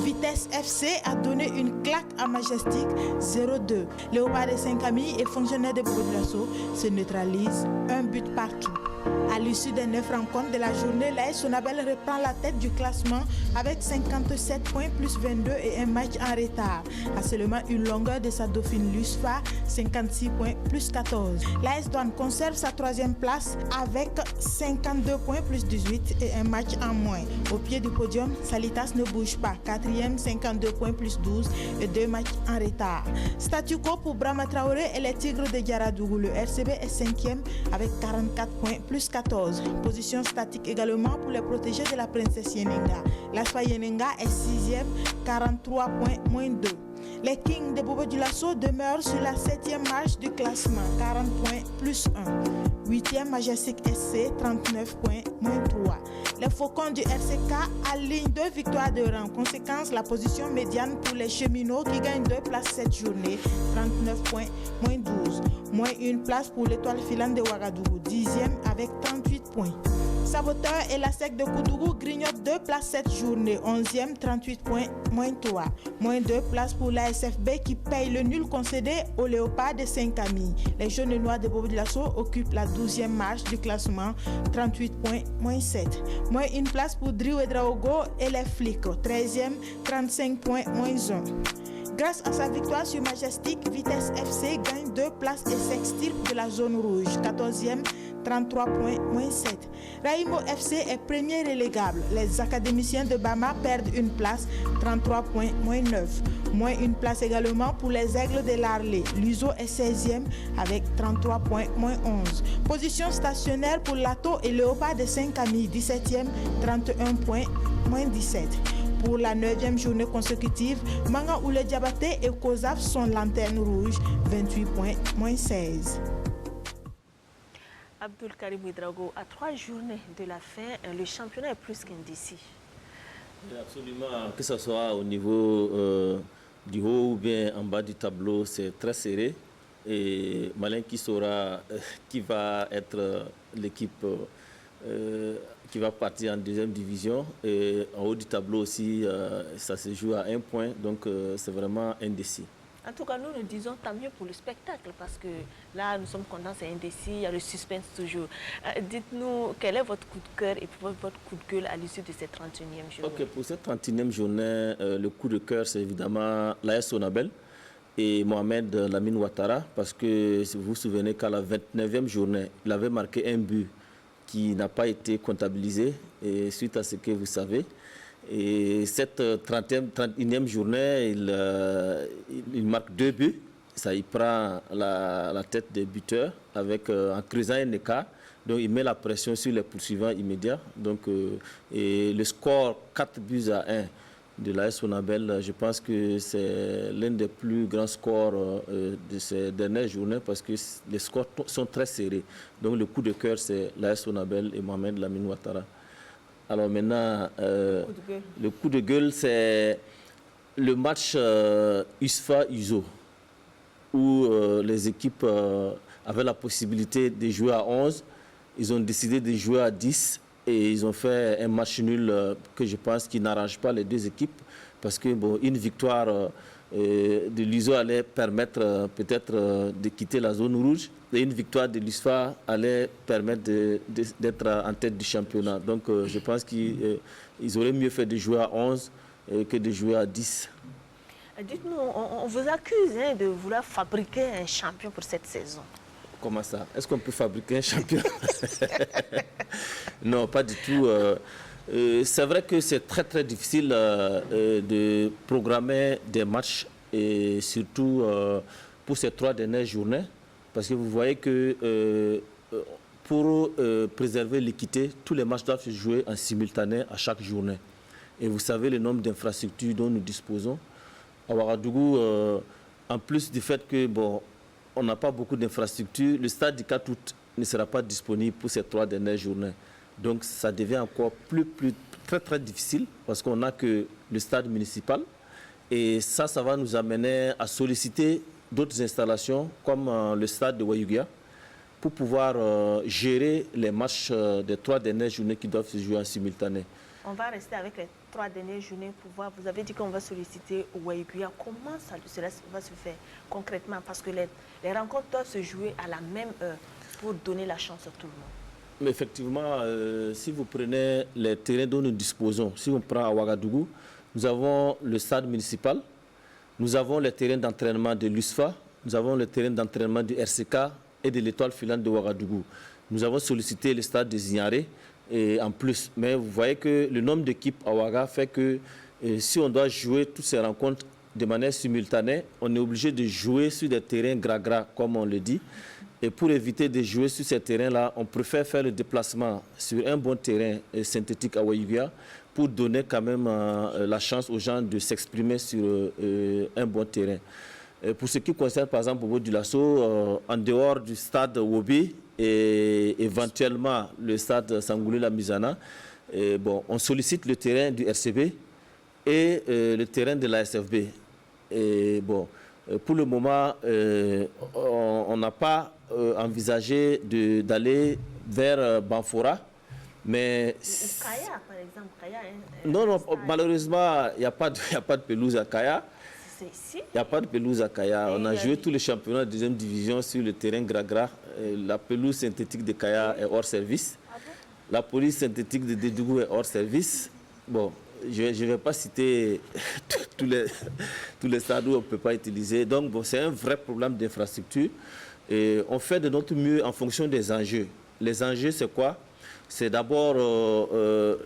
Speaker 1: Vitesse FC a donné une claque à Majestic 0-2. Léopard de Saint-Camille et fonctionnaire de Bourg-de-Lasso se neutralisent, un but partout. À l'issue des 9 rencontres de la journée, l'AS Sonabel reprend la tête du classement avec 57 points plus 22 et un match en retard. À seulement une longueur de sa dauphine Lusfa, 56 points plus 14. L'AS Douane conserve sa 3e place avec 52 points plus 18 et un match en moins. Au pied du podium, Salitas ne bouge pas. 4e, 52 points plus 12 et 2 matchs en retard. Statu quo pour Brahma Traoré et les Tigres de Diaradougou. Le RCB est 5e avec 44 points plus 14. Position statique également pour les protégés de la princesse Yenenga. L'ASFA Yenenga est 6e, 43 points moins 2. Les Kings de Bobo Dioulasso demeurent sur la 7e marche du classement, 40 points plus 1. 8e Majestic SC, 39 points moins 3. Les Faucons du RCK alignent 2 victoires de rang. Conséquence, la position médiane pour les Cheminots qui gagnent 2 places cette journée, 39 points moins 12. Moins 1 place pour l'Étoile filante de Ouagadougou, 10e avec 38 points. Saboteur et la SEC de Koudougou grignotent 2 places cette journée, 11e, 38 points, moins 3. Moins 2 places pour la SFB qui paye le nul concédé au Léopard de Saint-Camille. Les jaunes et noirs de Bobo Dioulasso occupent la 12e marche du classement, 38 points, moins 7. Moins 1 place pour Driou et Draogo et les flics, 13e, 35 points, moins 1. Grâce à sa victoire sur Majestic, Vitesse FC gagne 2 places et s'extirpe de la zone rouge, 14e, 33 points, moins 7. Raimo FC est premier relégable. Les académiciens de Bama perdent une place, 33 points, moins 9. Moins 1 place également pour les Aigles de l'Arlé. L'USO est 16e avec 33 points, moins 11. Position stationnaire pour Lato et Léopard de Saint-Camille, 17e, 31 points, moins 17. Pour la 9e journée consécutive, Manga Oule Diabaté et Kozaf sont lanterne rouge, 28 points, moins 16. Abdul Karim Ouedraogo, à 3 journées de la fin, le championnat est plus qu'indécis.
Speaker 3: Absolument, que ce soit au niveau du haut ou bien en bas du tableau, c'est très serré. Et Malin qui saura qui va être l'équipe qui va partir en 2e division. Et en haut du tableau aussi, ça se joue à 1 point, donc c'est vraiment indécis.
Speaker 1: En tout cas, nous disons tant mieux pour le spectacle, parce que là, nous sommes contents, c'est indécis, il y a le suspense toujours. Dites-nous, quel est votre coup de cœur et votre coup de gueule à l'issue de cette 31e journée?
Speaker 3: Ok, pour cette 31e journée, le coup de cœur, c'est évidemment l'AS Sonabel et Mohamed Lamine Ouattara, parce que si vous vous souvenez qu'à la 29e journée, il avait marqué un but qui n'a pas été comptabilisé, et suite à ce que vous savez. Et cette 31e journée, il marque 2 buts. Ça, il prend la tête des buteurs en creusant un écart. Donc, il met la pression sur les poursuivants immédiats. Donc, et le score 4 buts à 1 de l'AS Sonabel, je pense que c'est l'un des plus grands scores de ces dernières journées, parce que les scores sont très serrés. Donc, le coup de cœur, c'est l'AS Sonabel et Mohamed Lamine Ouattara. Alors maintenant, le coup de gueule, c'est le match USFA-USO, où les équipes avaient la possibilité de jouer à 11. Ils ont décidé de jouer à 10 et ils ont fait un match nul que je pense qui n'arrange pas les 2 équipes, parce que une victoire de l'USO allait permettre peut-être de quitter la zone rouge, et une victoire de l'USFA allait permettre d'être en tête du championnat. Donc je pense qu'ils auraient mieux fait de jouer à 11 que de jouer à 10.
Speaker 1: Dites-nous, on vous accuse de vouloir fabriquer un champion pour cette saison.
Speaker 3: Comment ça? Est-ce qu'on peut fabriquer un champion? Non, pas du tout. C'est vrai que c'est très très difficile de programmer des matchs, et surtout pour ces 3 dernières journées, parce que vous voyez que pour préserver l'équité, tous les matchs doivent se jouer en simultané à chaque journée. Et vous savez le nombre d'infrastructures dont nous disposons. À Ouagadougou, en plus du fait que on n'a pas beaucoup d'infrastructures, le stade du 4 août ne sera pas disponible pour ces 3 dernières journées. Donc ça devient encore très très difficile, parce qu'on n'a que le stade municipal Et ça va nous amener à solliciter d'autres installations comme le stade de Wayugia pour pouvoir gérer les matchs des 3 dernières journées qui doivent se jouer en simultané.
Speaker 1: On va rester avec les 3 dernières journées pour voir. Vous avez dit qu'on va solliciter Wayugia. Comment cela va se faire concrètement? Parce que les rencontres doivent se jouer à la même heure pour donner la chance à tout le monde.
Speaker 3: Mais effectivement, si vous prenez les terrains dont nous disposons, si on prend à Ouagadougou, nous avons le stade municipal, nous avons les terrains d'entraînement de l'USFA, nous avons le terrain d'entraînement du RCK et de l'Étoile filante de Ouagadougou. Nous avons sollicité le stade de Zignaré et en plus. Mais vous voyez que le nombre d'équipes à Ouaga fait que si on doit jouer toutes ces rencontres de manière simultanée, on est obligé de jouer sur des terrains gras, comme on le dit. Et pour éviter de jouer sur ces terrains-là, on préfère faire le déplacement sur un bon terrain synthétique à Wayugia pour donner quand même la chance aux gens de s'exprimer sur un bon terrain. Et pour ce qui concerne par exemple Bobo Dioulasso, en dehors du stade Wobi et éventuellement le stade Sangoulé-La-Misana, on sollicite le terrain du RCB et le terrain de la SFB. Et pour le moment, on n'a pas envisagé d'aller vers Banfora. Mais
Speaker 1: Kaya, par exemple, Kaya,
Speaker 3: non, malheureusement, il n'y a pas de pelouse à Kaya. Il n'y a pas de pelouse à Kaya. On a joué tous les championnats de deuxième division sur le terrain Gragra. La pelouse synthétique de Kaya est hors service. La police synthétique de Dédougou est hors service. Bon, je ne vais pas citer tous les stades où on ne peut pas utiliser. Donc, c'est un vrai problème d'infrastructure. Et on fait de notre mieux en fonction des enjeux. Les enjeux, c'est quoi? C'est d'abord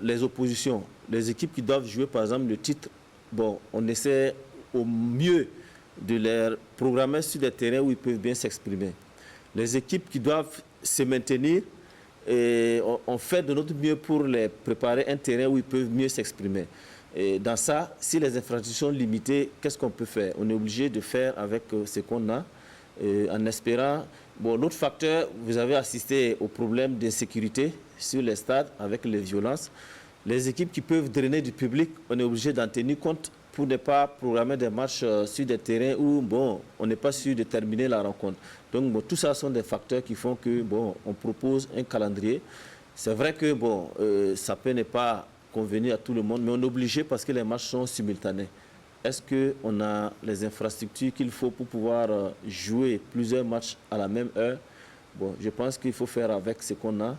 Speaker 3: les oppositions. Les équipes qui doivent jouer, par exemple, le titre, on essaie au mieux de les programmer sur des terrains où ils peuvent bien s'exprimer. Les équipes qui doivent se maintenir, on fait de notre mieux pour les préparer un terrain où ils peuvent mieux s'exprimer. Et dans ça, si les infrastructures sont limitées, qu'est-ce qu'on peut faire? On est obligé de faire avec ce qu'on a, en espérant... l'autre facteur, vous avez assisté au problème d'insécurité sur les stades avec les violences. Les équipes qui peuvent drainer du public, on est obligé d'en tenir compte pour ne pas programmer des matchs sur des terrains où on n'est pas sûr de terminer la rencontre. Donc tout ça sont des facteurs qui font que on propose un calendrier. C'est vrai que ça peut ne pas convenir à tout le monde, mais on est obligé parce que les matchs sont simultanés. Est-ce qu'on a les infrastructures qu'il faut pour pouvoir jouer plusieurs matchs à la même heure? Je pense qu'il faut faire avec ce qu'on a,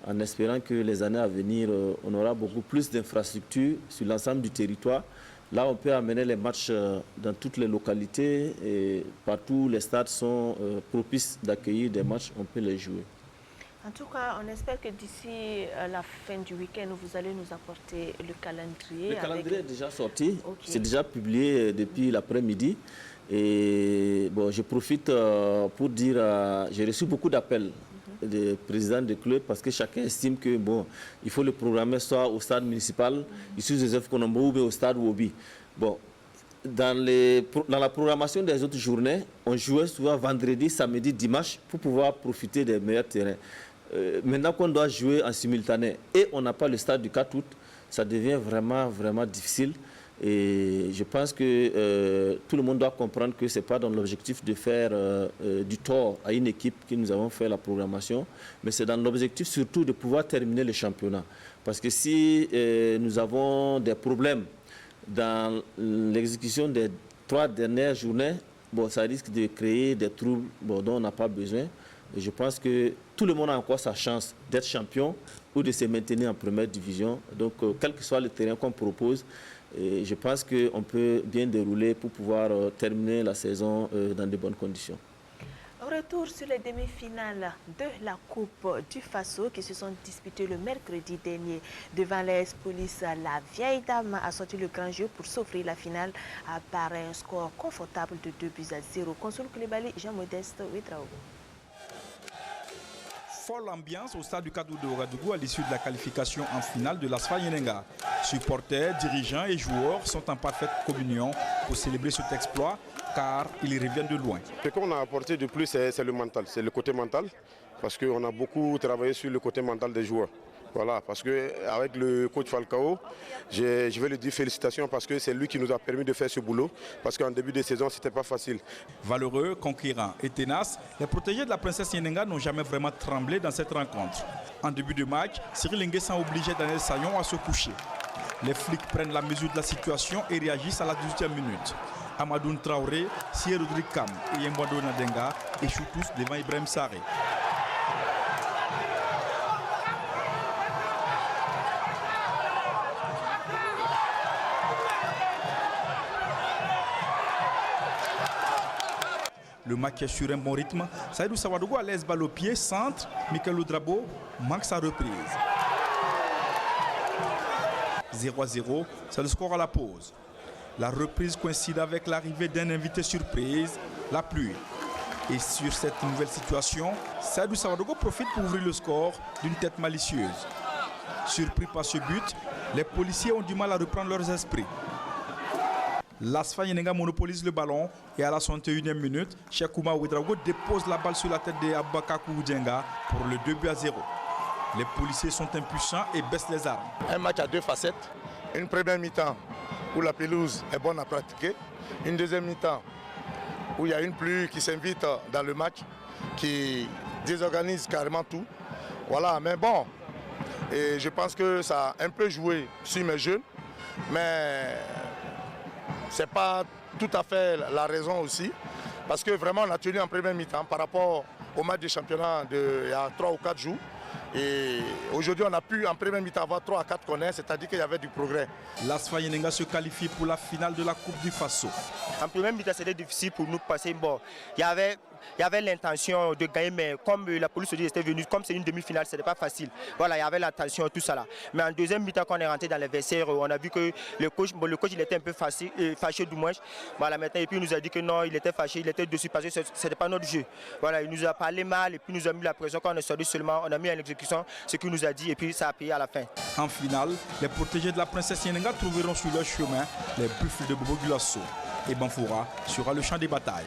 Speaker 3: en espérant que les années à venir, on aura beaucoup plus d'infrastructures sur l'ensemble du territoire. Là, on peut amener les matchs dans toutes les localités et partout les stades sont propices d'accueillir des matchs, on peut les jouer.
Speaker 1: En tout cas, on espère que d'ici la fin du week-end, vous allez nous apporter le calendrier.
Speaker 3: Le calendrier est déjà sorti, c'est déjà publié depuis l'après-midi. Et je profite pour dire, j'ai reçu beaucoup d'appels des présidents de clubs parce que chacun estime que il faut le programmer soit au stade municipal, ici Joseph Konombo ou au stade Wobi. Dans la programmation des autres journées, on jouait souvent vendredi, samedi, dimanche pour pouvoir profiter des meilleurs terrains. Maintenant qu'on doit jouer en simultané et on n'a pas le stade du 4 août, ça devient vraiment, vraiment difficile. Et je pense que tout le monde doit comprendre que ce n'est pas dans l'objectif de faire du tort à une équipe que nous avons fait la programmation, mais c'est dans l'objectif surtout de pouvoir terminer le championnat. Parce que si nous avons des problèmes dans l'exécution des 3 dernières journées, ça risque de créer des troubles dont on n'a pas besoin. Et je pense que tout le monde a encore sa chance d'être champion ou de se maintenir en première division. Donc, quel que soit le terrain qu'on propose, je pense qu'on peut bien dérouler pour pouvoir terminer la saison dans de bonnes conditions.
Speaker 1: Retour sur les demi-finales de la Coupe du Faso qui se sont disputées le mercredi dernier devant l'AS Police. La vieille dame a sorti le grand jeu pour s'offrir la finale par un score confortable de 2-0. Consul Koulibaly, Jean-Modeste Ouedraogo.
Speaker 11: Folle ambiance au stade du Kadou de Ouagadougou à l'issue de la qualification en finale de l'ASFA Yenenga. Supporters, dirigeants et joueurs sont en parfaite communion pour célébrer cet exploit car ils reviennent de loin.
Speaker 20: Ce qu'on a apporté de plus, c'est le mental, c'est le côté mental parce qu'on a beaucoup travaillé sur le côté mental des joueurs. Voilà, parce qu'avec le coach Falcao, je vais lui dire félicitations parce que c'est lui qui nous a permis de faire ce boulot. Parce qu'en début de saison, ce n'était pas facile.
Speaker 11: Valeureux, conquérants et tenaces, les protégés de la princesse Yenenga n'ont jamais vraiment tremblé dans cette rencontre. En début de match, Cyril Nguessan obligeait Daniel Sayon à se coucher. Les flics prennent la mesure de la situation et réagissent à la 18e minute. Amadou Traoré, Sier Rodrigue Kam et Yembwando Nadenga échouent tous devant Ibrahim Sarré. Le match est sur un bon rythme. Saïdou Sawadogo à l'aise, balle au pied, centre. Michael Oudrabo manque sa reprise. 0-0, c'est le score à la pause. La reprise coïncide avec l'arrivée d'un invité surprise, la pluie. Et sur cette nouvelle situation, Saïdou Sawadogo profite pour ouvrir le score d'une tête malicieuse. Surpris par ce but, les policiers ont du mal à reprendre leurs esprits. L'Asfa Yenenga monopolise le ballon et à la 61e minute, Cheikhouma Ouedraogo dépose la balle sur la tête de Abubakar Koudienga pour le 2-0. Les policiers sont impuissants et baissent les armes.
Speaker 10: Un match à deux facettes. Une première mi-temps où la pelouse est bonne à pratiquer. Une deuxième mi-temps où il y a une pluie qui s'invite dans le match, qui désorganise carrément tout. Voilà, mais bon, et je pense que ça a un peu joué sur mes jeunes, mais ce n'est pas tout à fait la raison aussi, parce que vraiment on a tenu en première mi-temps par rapport au match de championnat il y a 3 ou 4 jours. Et aujourd'hui on a pu en première mi-temps avoir 3 à 4 corners, c'est-à-dire qu'il y avait du progrès.
Speaker 11: L'Asfa Yenenga se qualifie pour la finale de la Coupe du Faso.
Speaker 21: En première mi-temps c'était difficile pour nous passer. Bon, il y avait l'intention de gagner, mais comme la police était venue, comme c'est une demi-finale, ce n'était pas facile. Voilà, il y avait l'intention, tout ça là. Mais en deuxième mi-temps, quand on est rentré dans les vestiaires, on a vu que le coach il était un peu fâché du moins. Voilà, maintenant, et puis il nous a dit que non, il était fâché, il était dessus parce que ce n'était pas notre jeu. Voilà, il nous a parlé mal et puis il nous a mis la pression. Quand on est sorti seulement, on a mis en exécution ce qu'il nous a dit et puis ça a payé à la fin.
Speaker 11: En finale, les protégés de la princesse Yenenga trouveront sur leur chemin les buffles de Bobo Gulasso. Et Banfoura sera le champ des batailles.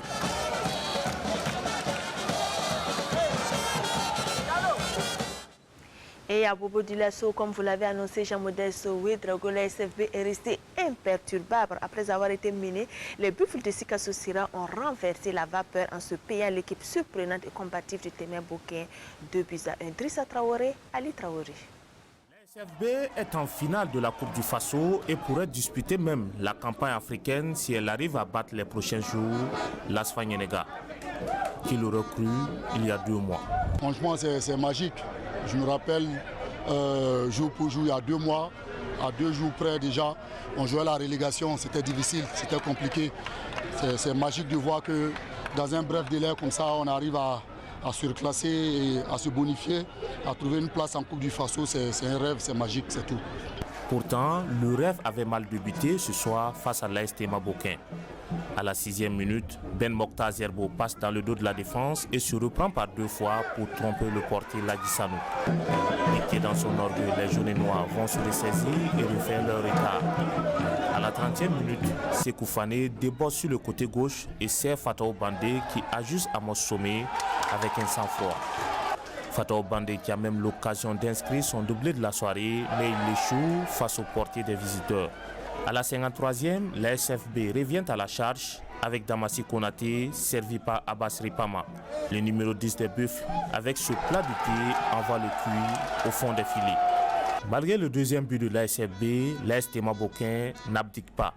Speaker 1: Et à Bobo Dioulasso, comme vous l'avez annoncé, Jean-Modeste Ouedraogo, la SFB est resté imperturbable. Après avoir été mené, les Buffles de Sika Sosira ont renversé la vapeur en se payant l'équipe surprenante et combative du Témé Bouquin 2-1. Drissa Traoré, Ali Traoré.
Speaker 22: La SFB est en finale de la Coupe du Faso et pourrait disputer même la campagne africaine si elle arrive à battre les prochains jours l'Asfa Yenenga, qui l'aurait cru il y a 2 mois.
Speaker 23: Franchement, c'est magique. Je me rappelle, jour pour jour, il y a 2 mois, à 2 jours près déjà, on jouait la relégation, c'était difficile, c'était compliqué. C'est magique de voir que dans un bref délai comme ça, on arrive à se reclasser et à se bonifier, à trouver une place en Coupe du Faso. C'est un rêve, c'est magique, c'est tout.
Speaker 22: Pourtant, le rêve avait mal débuté ce soir face à l'AS Témé Bouquin. À la 6e minute, Ben Mokhtar Zerbo passe dans le dos de la défense et se reprend par 2 fois pour tromper le portier Ladisano. Piqués dans son orgueil, les jaunes et noirs vont se ressaisir et refaire leur écart. À la 30e minute, Sekou Fane déborde sur le côté gauche et sert Fatao Bandé qui ajuste à mon sommet avec un sang-froid. Fatao Bandé qui a même l'occasion d'inscrire son doublé de la soirée, mais il échoue face au portier des visiteurs. À la 53e, la SFB revient à la charge avec Damassi Konaté, servi par Abbas Ripama. Le numéro 10 des Buffles, avec ce plat du pied, envoie le cuit au fond des filets. Malgré le 2e but de la SFB, l'AS Témé Bouquin n'abdique pas.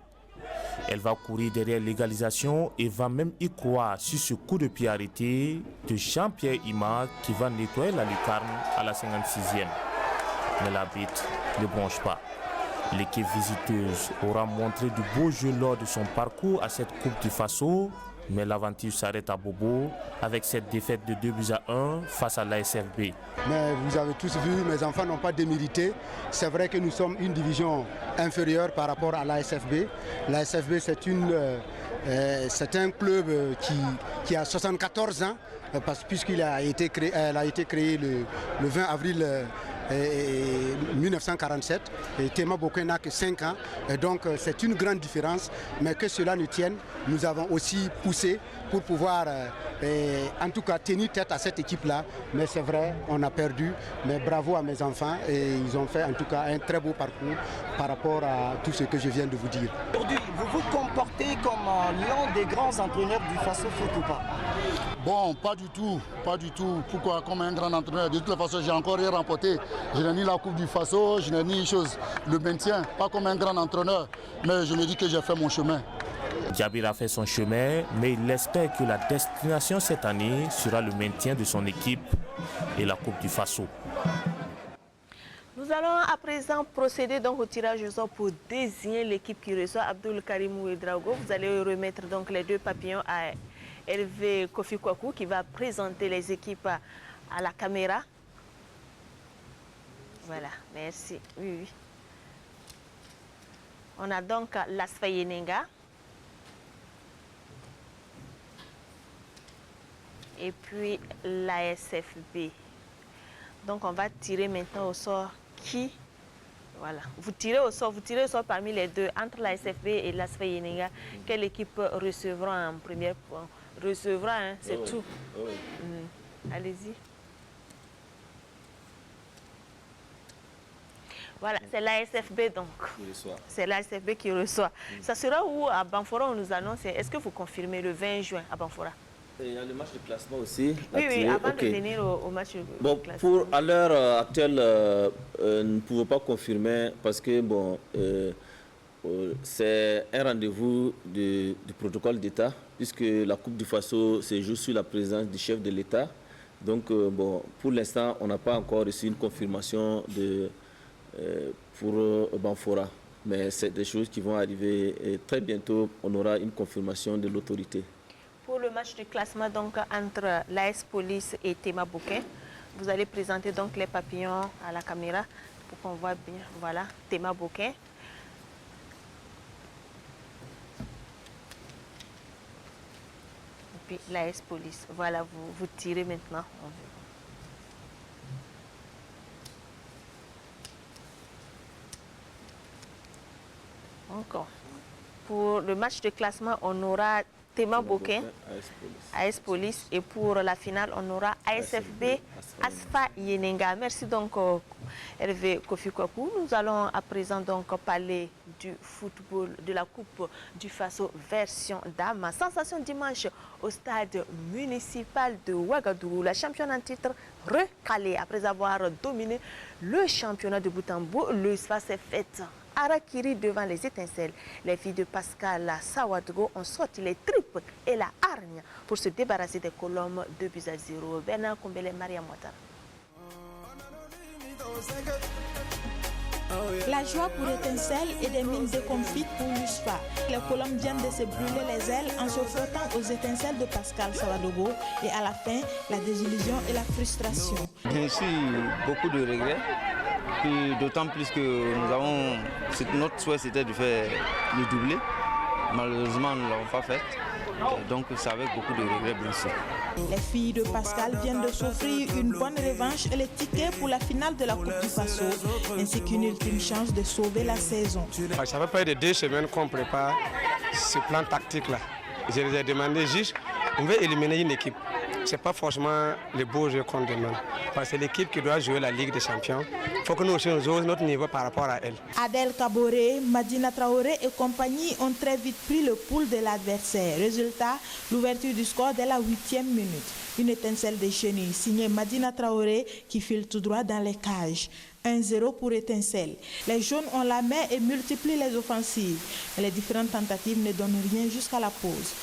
Speaker 22: Elle va courir derrière l'égalisation et va même y croire sur ce coup de pied arrêté de Jean-Pierre Ima qui va nettoyer la lucarne à la 56e. Mais l'arbitre ne bronche pas. L'équipe visiteuse aura montré du beau jeu lors de son parcours à cette Coupe du Faso, mais l'aventure s'arrête à Bobo avec cette défaite de 2-1 face à l'ASFB.
Speaker 24: Mais vous avez tous vu, mes enfants n'ont pas démérité. C'est vrai que nous sommes une division inférieure par rapport à l'ASFB. L'ASFB, c'est un club qui a 74 ans, puisqu'il a été créé le 20 avril 1947. Et Tema Boken n'a que 5 ans. Et donc c'est une grande différence. Mais que cela ne tienne, nous avons aussi poussé pour pouvoir en tout cas tenir tête à cette équipe-là. Mais c'est vrai, on a perdu. Mais bravo à mes enfants. Et ils ont fait en tout cas un très beau parcours par rapport à tout ce que je viens de vous dire.
Speaker 4: Aujourd'hui, vous vous comportez comme l'un des grands entraîneurs du Faso Foot ou pas?
Speaker 23: Bon, pas du tout, pas du tout. Pourquoi comme un grand entraîneur? De toute façon, j'ai encore rien remporté. Je n'ai ni la Coupe du Faso, je n'ai ni chose, le maintien, pas comme un grand entraîneur. Mais je me dis que j'ai fait mon chemin.
Speaker 22: Djabir a fait son chemin, mais il espère que la destination cette année sera le maintien de son équipe et la Coupe du Faso.
Speaker 1: Nous allons à présent procéder donc au tirage au sort pour désigner l'équipe qui reçoit Abdul Karim Ouedraogo. Vous allez remettre donc les 2 papillons à Hervé Kofi Kwaku qui va présenter les équipes à la caméra. Voilà, merci. Oui, oui. On a donc l'Asfa Yenenga. Et puis l'ASFB. Donc on va tirer maintenant au sort qui. Voilà. Vous tirez au sort parmi les 2, entre l'ASFB et l'Asfa Yenenga. Quelle équipe recevra en première point? Recevra, hein, c'est tout. Allez-y. Voilà, c'est l'ASFB donc. C'est l'ASFB qui reçoit. Ça sera où à Banfora on nous annonce? Est-ce que vous confirmez le 20 juin à Banfora?
Speaker 3: Il y a le match de classement aussi.
Speaker 1: Oui, avant de venir au match de classement.
Speaker 3: À l'heure actuelle, nous ne pouvons pas confirmer parce que c'est un rendez-vous du protocole d'État, puisque la Coupe du Faso se joue sous la présidence du chef de l'État. Donc, pour l'instant, on n'a pas encore reçu une confirmation pour Banfora. Mais c'est des choses qui vont arriver et très bientôt, on aura une confirmation de l'autorité.
Speaker 1: Pour le match de classement donc, entre l'AS Police et Tema Boken, vous allez présenter donc les papillons à la caméra pour qu'on voit bien. Voilà, Tema Boken. Et puis l'AS Police. Voilà, vous tirez maintenant. Encore. Pour le match de classement, on aura Tema Boken, AS Police, et pour la finale, on aura ASFB, Asfa Yenenga. Merci donc Hervé Kofi Kwaku. Nous allons à présent donc parler du football, de la Coupe du Faso version dames. Sensation dimanche au stade municipal de Ouagadougou. La championne en titre recalée après avoir dominé le championnat de bout en bout. L'USFA s'est faite Arakiri devant les étincelles. Les filles de Pascal Sawadogo ont sorti les tripes et la hargne pour se débarrasser des colombes 2-0. Bernard Kombele, Maria Mouattara.
Speaker 6: La joie pour étincelles et des mines déconfites pour l'USFA. Les colombes viennent de se brûler les ailes en se frottant aux étincelles de Pascal Sawadogo et à la fin, la désillusion et la frustration.
Speaker 7: Bien sûr, beaucoup de regrets. D'autant plus que notre souhait c'était de faire le doublé. Malheureusement, nous ne l'avons pas fait. Donc c'est avec beaucoup de regrets, bien sûr.
Speaker 6: Les filles de Pascal viennent de s'offrir une bonne revanche et les tickets pour la finale de la Coupe du Faso, ainsi qu'une ultime chance de sauver la saison.
Speaker 8: Ça fait près de 2 semaines qu'on prépare ce plan tactique-là. Je les ai demandé juste, on veut éliminer une équipe. Ce n'est pas forcément les beaux jeux qu'on demande. Parce que c'est l'équipe qui doit jouer la Ligue des Champions. Il faut que nous aussi nous jouions notre niveau par rapport à elle.
Speaker 6: Adel Kaboré, Madina Traoré et compagnie ont très vite pris le pouls de l'adversaire. Résultat, l'ouverture du score dès la 8e minute. Une étincelle de chenille signée Madina Traoré qui file tout droit dans les cages. 1-0 pour étincelle. Les jaunes ont la main et multiplient les offensives. Mais les différentes tentatives ne donnent rien jusqu'à la pause.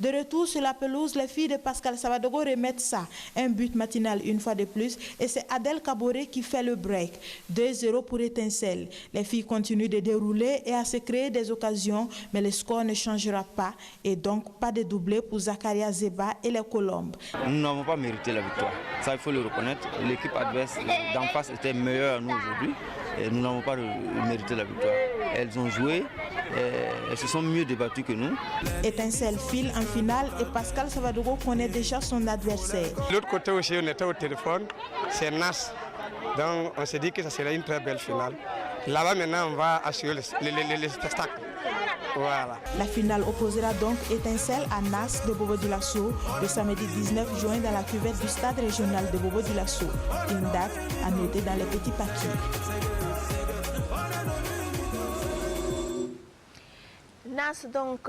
Speaker 6: De retour sur la pelouse, les filles de Pascal Sawadogo remettent ça. Un but matinal une fois de plus et c'est Adel Kaboré qui fait le break. 2-0 pour étincelle. Les filles continuent de dérouler et à se créer des occasions, mais le score ne changera pas et donc pas de doublé pour Zakaria Zeba et les Colombes.
Speaker 7: Nous n'avons pas mérité la victoire. Ça, il faut le reconnaître. L'équipe adverse d'en face était meilleure à nous aujourd'hui et nous n'avons pas mérité la victoire. Elles ont joué elles se sont mieux débattues que nous.
Speaker 6: Étincelle file en finale et Pascal Savadogo connaît déjà son adversaire.
Speaker 8: De l'autre côté aussi, on était au téléphone, c'est Nas. Donc on s'est dit que ça serait une très belle finale. Là-bas maintenant, on va assurer les spectacles. Voilà.
Speaker 6: La finale opposera donc Étincelle à Nas de Bobo-Dioulasso le samedi 19 juin dans la cuvette du stade régional de Bobo-Dioulasso. Une date à noter dans les petits papiers.
Speaker 1: Nas, donc,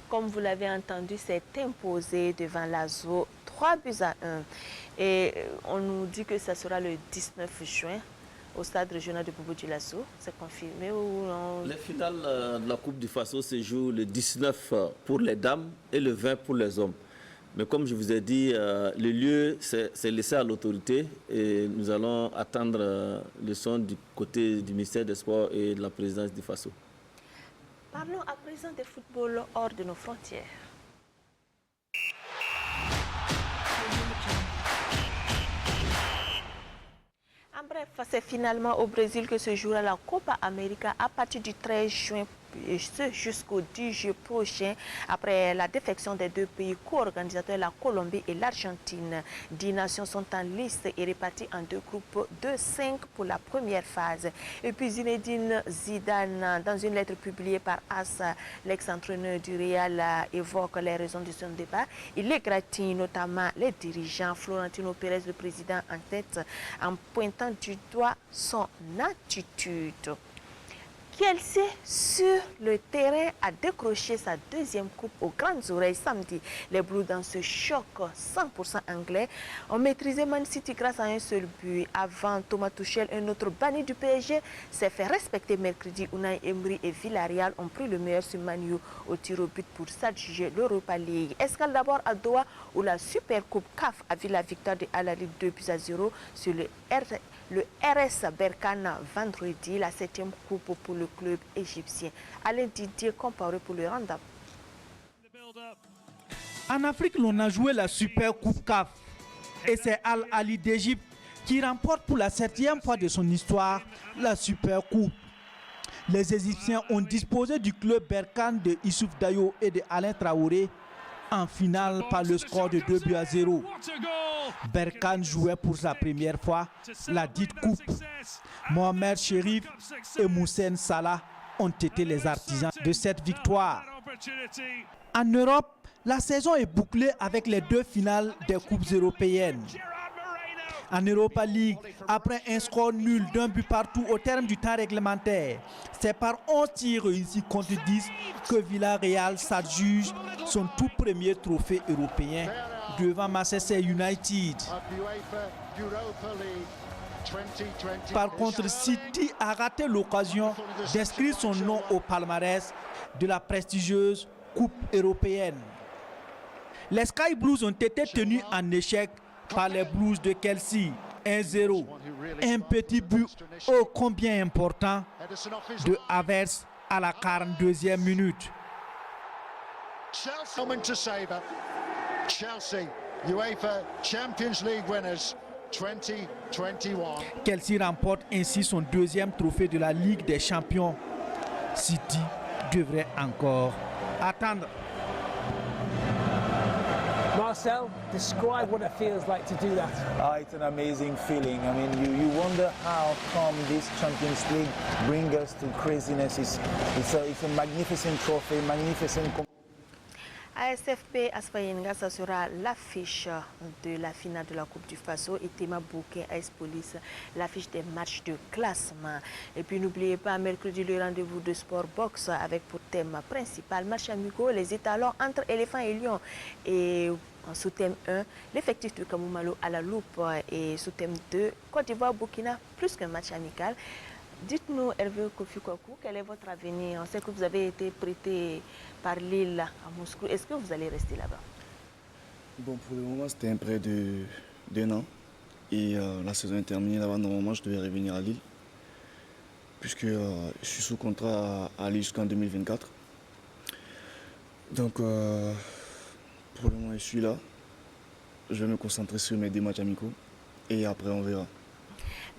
Speaker 1: comme vous l'avez entendu, s'est imposé devant l'ASO 3-1. Et on nous dit que ça sera le 19 juin au stade régional de Bobo-Dioulasso. C'est confirmé ou non?
Speaker 3: Les finales de la Coupe du Faso se jouent le 19 pour les dames et le 20 pour les hommes. Mais comme je vous ai dit, le lieu, c'est laissé à l'autorité et nous allons attendre le son du côté du ministère des Sports et de la présidence du Faso.
Speaker 1: Parlons à présent des footballs hors de nos frontières. En bref, c'est finalement au Brésil que se jouera la Copa América à partir du 13 juin jusqu'au 10 juillet prochain, après la défection des deux pays co-organisateurs, la Colombie et l'Argentine. 10 nations sont en liste et réparties en deux groupes de 5 pour la première phase. Et puis Zinedine Zidane, dans une lettre publiée par AS, l'ex-entraîneur du Real, évoque les raisons de son départ. Il égratigne notamment les dirigeants, Florentino Pérez, le président en tête, en pointant du doigt son attitude. Chelsea, sur le terrain, a décroché sa deuxième coupe aux grandes oreilles samedi. Les Blues, dans ce choc 100% anglais, ont maîtrisé Man City grâce à un seul but. Avant, Thomas Tuchel, un autre banni du PSG, s'est fait respecter mercredi. Unai Emery et Villarreal ont pris le meilleur sur Man U au tir au but pour s'adjuger l'Europa League. Escale d'abord à Doha, où la Super Coupe CAF a vu la victoire de Al Ahly 2-0 sur le RS Berkane vendredi, la 7e coupe pour le club égyptien. Alain Didier comparé pour le round-up.
Speaker 5: En Afrique, l'on a joué la Super Coupe CAF et c'est Al Ahly d'Égypte qui remporte pour la 7e fois de son histoire la Super Coupe. Les Égyptiens ont disposé du club Berkane de Issouf Dayo et de Alain Traoré en finale par le score de 2-0. Berkane jouait pour sa première fois la dite coupe. Mohamed Cherif et Moussen Salah ont été les artisans de cette victoire. En Europe, la saison est bouclée avec les deux finales des coupes européennes. En Europa League, après un score nul d'un but partout au terme du temps réglementaire, c'est par 11 tirs réussis contre 10 que Villarreal s'adjuge son tout premier trophée européen devant Manchester United. Par contre, City a raté l'occasion d'inscrire son nom au palmarès de la prestigieuse Coupe européenne. Les Sky Blues ont été tenus en échec par les Blues de Chelsea, 1-0. Un petit but ô combien important de Havertz à la 42e minute.
Speaker 12: Chelsea, UEFA Champions League winners 2021.
Speaker 5: Chelsea remporte ainsi son deuxième trophée de la Ligue des Champions. City devrait encore attendre.
Speaker 13: Marcel, describe what it feels like to do that. It's an amazing feeling. I mean, you wonder how come this Champions League brings us to craziness. It's a magnificent trophy, magnificent.
Speaker 1: ASFP Asfayenga, ça sera l'affiche de la finale de la Coupe du Faso et Tema Bouquin AS Police, l'affiche des matchs de classement. Et puis n'oubliez pas, mercredi, le rendez-vous de sport box avec pour thème principal match amicaux, les étalons entre éléphants et lions. Et sous thème 1, l'effectif du Kamoumalo à la loupe. Et sous thème 2, Côte d'Ivoire, Burkina, plus qu'un match amical. Dites-nous, Hervé Kofi Kwaku, quel est votre avenir? On sait que vous avez été prêté par Lille à Moscou. Est-ce que vous allez rester là-bas?
Speaker 2: Bon, pour le moment, c'était un prêt d'un an. Et la saison est terminée là-bas. Normalement, je devais revenir à Lille. Puisque je suis sous contrat à Lille jusqu'en 2024. Donc, pour le moment, je suis là. Je vais me concentrer sur mes 2 matchs amicaux. Et après, on verra.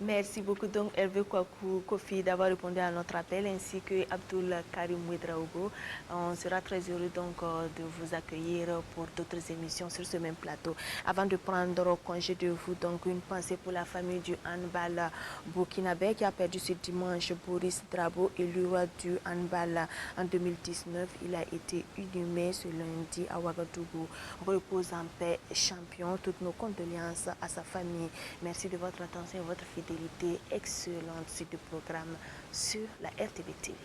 Speaker 1: Merci beaucoup donc Hervé Kwaku Kofi d'avoir répondu à notre appel ainsi que Abdoul Karim Ouedraogo. On sera très heureux donc de vous accueillir pour d'autres émissions sur ce même plateau. Avant de prendre congé de vous, donc une pensée pour la famille du handball burkinabé qui a perdu ce dimanche Boris Drabo, élu roi du handball en 2019. Il a été inhumé ce lundi à Ouagadougou. Repose en paix, champion. Toutes nos condoléances à sa famille. Merci de votre attention et votre fidélité. Excellente suite de programme sur la RTV TV.